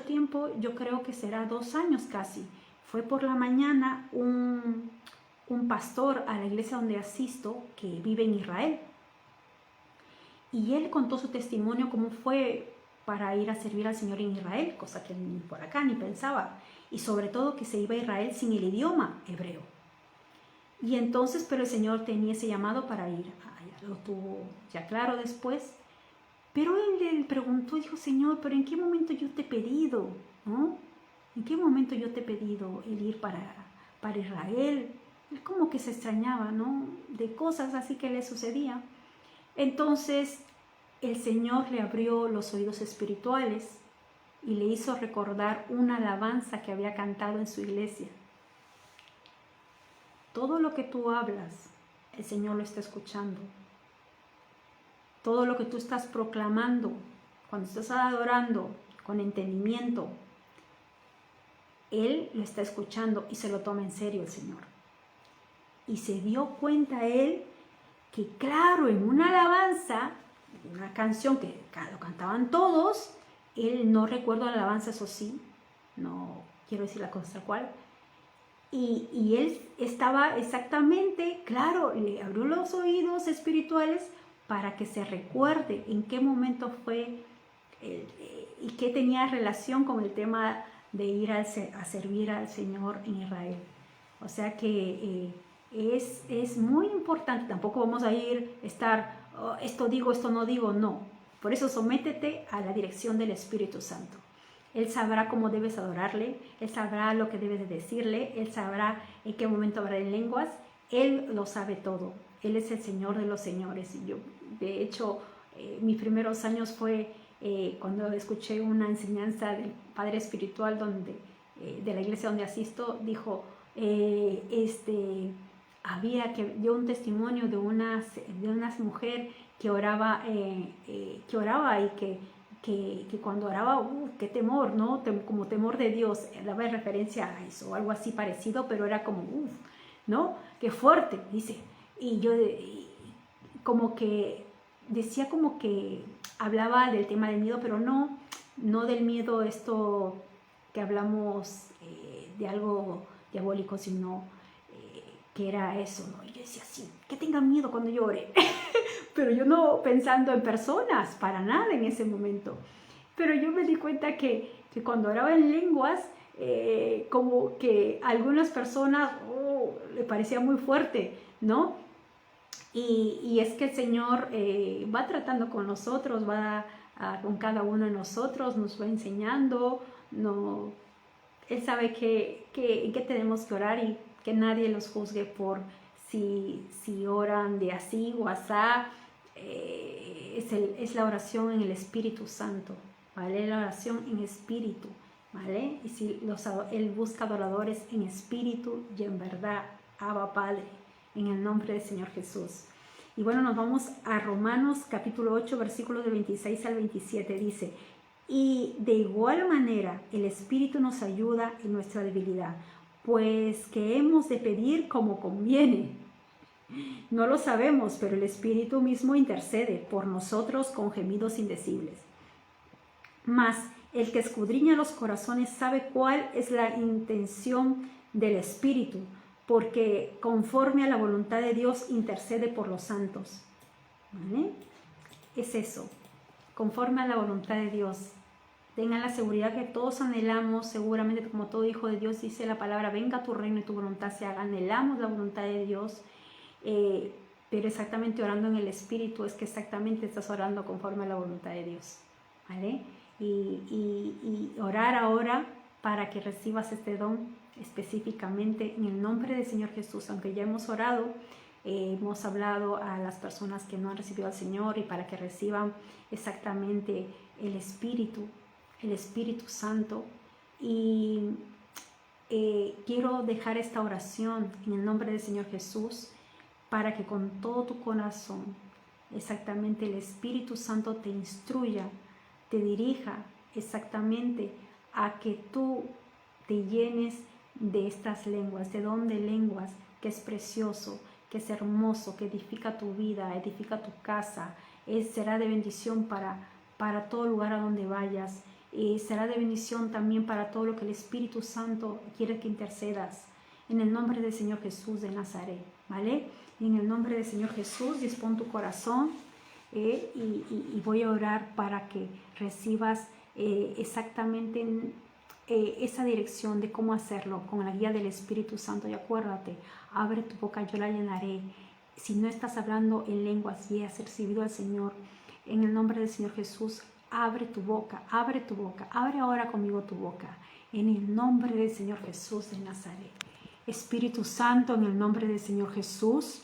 [SPEAKER 1] tiempo, yo creo que será 2 años casi, fue por la mañana un pastor a la iglesia donde asisto, que vive en Israel. Y él contó su testimonio, cómo fue para ir a servir al Señor en Israel, cosa que ni por acá ni pensaba. Y sobre todo que se iba a Israel sin el idioma hebreo. Y entonces, pero el Señor tenía ese llamado para ir. Lo tuvo ya claro después. Pero él preguntó, dijo, Señor, ¿pero en qué momento yo te he pedido? ¿No? ¿En qué momento yo te he pedido el ir para Israel? Él como que se extrañaba, ¿no? De cosas así que le sucedía. Entonces el Señor le abrió los oídos espirituales y le hizo recordar una alabanza que había cantado en su iglesia. Todo lo que tú hablas, el Señor lo está escuchando. Todo lo que tú estás proclamando, cuando estás adorando con entendimiento, Él lo está escuchando y se lo toma en serio el Señor. Y se dio cuenta Él que claro, en una alabanza, una canción que lo cantaban todos, él no recuerdo la alabanza, eso sí, no quiero decir la cosa tal cual, y él estaba exactamente, claro, le abrió los oídos espirituales para que se recuerde en qué momento fue y qué tenía relación con el tema de ir a servir al Señor en Israel. O sea que es muy importante. Tampoco vamos a estar, oh, esto digo, esto no digo, no. Por eso sométete a la dirección del Espíritu Santo. Él sabrá cómo debes adorarle, Él sabrá lo que debes de decirle, Él sabrá en qué momento hablar en lenguas. Él lo sabe todo. Él es el Señor de los señores. Y yo, de hecho, mis primeros años fue cuando escuché una enseñanza del Padre Espiritual de la iglesia donde asisto, dijo, dio un testimonio de una mujer que oraba y que que cuando oraba, qué temor, ¿no? Como temor de Dios, daba referencia a eso, algo así parecido, pero era como, ¿no? Qué fuerte, dice. Y yo como que decía como que hablaba del tema del miedo, pero no del miedo esto que hablamos de algo diabólico, sino que era eso, ¿no? Y yo decía, sí, que tengan miedo cuando yo ore. Pero yo no pensando en personas, para nada en ese momento. Pero yo me di cuenta que cuando oraba en lenguas, como que a algunas personas le parecía muy fuerte, ¿no? Y es que el Señor va tratando con nosotros, va con cada uno de nosotros, nos va enseñando, no, Él sabe en qué tenemos que orar y que nadie los juzgue por si oran de así o asá. Es la oración en el Espíritu Santo, ¿vale? La oración en espíritu, ¿vale? Y si Él busca adoradores en espíritu y en verdad, Abba Padre, en el nombre del Señor Jesús. Y bueno, nos vamos a Romanos capítulo 8, versículos del 26 al 27, dice: y de igual manera el Espíritu nos ayuda en nuestra debilidad, pues que hemos de pedir como conviene. No lo sabemos, pero el Espíritu mismo intercede por nosotros con gemidos indecibles. Mas el que escudriña los corazones sabe cuál es la intención del Espíritu, porque conforme a la voluntad de Dios intercede por los santos. ¿Vale? Es eso, conforme a la voluntad de Dios. Tengan la seguridad que todos anhelamos, seguramente como todo hijo de Dios, dice la palabra, venga tu reino y tu voluntad se haga. Anhelamos la voluntad de Dios, pero exactamente orando en el Espíritu es que exactamente estás orando conforme a la voluntad de Dios, ¿vale? Y orar ahora para que recibas este don específicamente en el nombre del Señor Jesús, aunque ya hemos orado, hemos hablado a las personas que no han recibido al Señor y para que reciban exactamente el Espíritu Santo. Y quiero dejar esta oración en el nombre del Señor Jesús para que con todo tu corazón exactamente el Espíritu Santo te instruya, te dirija exactamente a que tú te llenes de estas lenguas, de don de lenguas, que es precioso, que es hermoso, que edifica tu vida, edifica tu casa, será de bendición para todo lugar a donde vayas. Será de bendición también para todo lo que el Espíritu Santo quiere que intercedas. En el nombre del Señor Jesús de Nazaret, ¿vale? Y en el nombre del Señor Jesús, dispón tu corazón y voy a orar para que recibas exactamente esa dirección de cómo hacerlo con la guía del Espíritu Santo. Y acuérdate, abre tu boca, yo la llenaré. Si no estás hablando en lenguas y has recibido al Señor, en el nombre del Señor Jesús, abre tu boca, abre ahora conmigo tu boca, en el nombre del Señor Jesús de Nazaret. Espíritu Santo, en el nombre del Señor Jesús,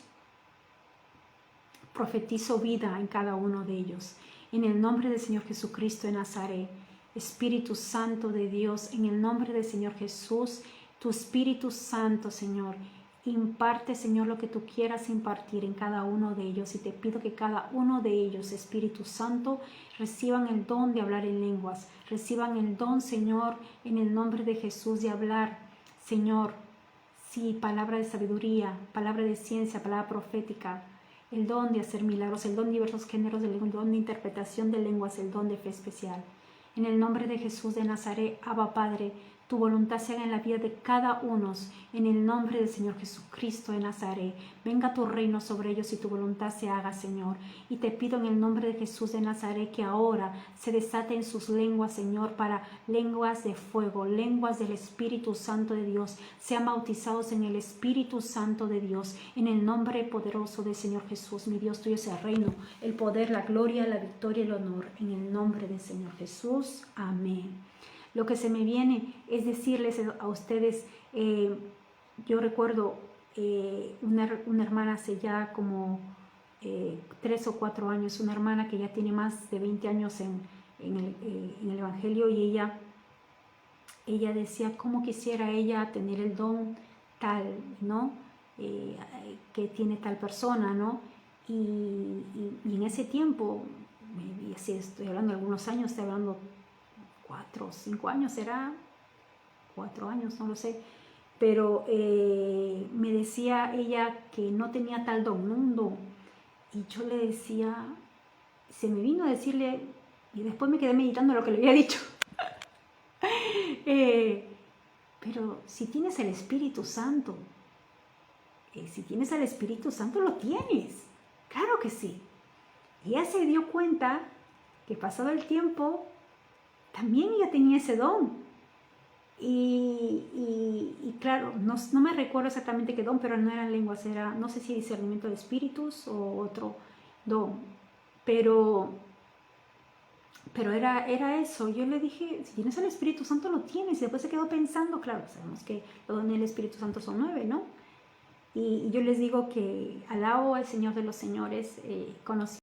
[SPEAKER 1] profetizo vida en cada uno de ellos, en el nombre del Señor Jesucristo de Nazaret. Espíritu Santo de Dios, en el nombre del Señor Jesús, tu Espíritu Santo, Señor, imparte, Señor, lo que tú quieras impartir en cada uno de ellos. Y te pido que cada uno de ellos, Espíritu Santo, reciban el don de hablar en lenguas. Reciban el don, Señor, en el nombre de Jesús, de hablar, Señor, sí, palabra de sabiduría, palabra de ciencia, palabra profética, el don de hacer milagros, el don de diversos géneros de lengua, el don de interpretación de lenguas, el don de fe especial. En el nombre de Jesús de Nazaret, Abba Padre, tu voluntad se haga en la vida de cada uno, en el nombre del Señor Jesucristo de Nazaret. Venga tu reino sobre ellos y tu voluntad se haga, Señor. Y te pido en el nombre de Jesús de Nazaret que ahora se desaten sus lenguas, Señor, para lenguas de fuego, lenguas del Espíritu Santo de Dios. Sean bautizados en el Espíritu Santo de Dios, en el nombre poderoso del Señor Jesús. Mi Dios, tuyo es el reino, el poder, la gloria, la victoria y el honor. En el nombre del Señor Jesús. Amén. Lo que se me viene es decirles a ustedes, yo recuerdo una hermana hace ya como 3 o 4 años, una hermana que ya tiene más de 20 años en el Evangelio, y ella decía cómo quisiera ella tener el don tal, ¿no? Que tiene tal persona, ¿no? Y en ese tiempo así estoy hablando de algunos años, estoy hablando 4 o 5 años, será 4 años, no lo sé, pero me decía ella que no tenía tal don, y yo le decía, se me vino a decirle, y después me quedé meditando lo que le había dicho, pero si tienes el Espíritu Santo, si tienes al Espíritu Santo, lo tienes, claro que sí. Y ella se dio cuenta que pasado el tiempo, también ella tenía ese don. Y claro, no me recuerdo exactamente qué don, pero no eran lenguas, era, no sé si discernimiento de espíritus o otro don, pero era eso. Yo le dije, si tienes el Espíritu Santo lo tienes, y después se quedó pensando, claro, sabemos que los dones del Espíritu Santo son 9, ¿no? Y yo les digo que alabo al Señor de los Señores, conocí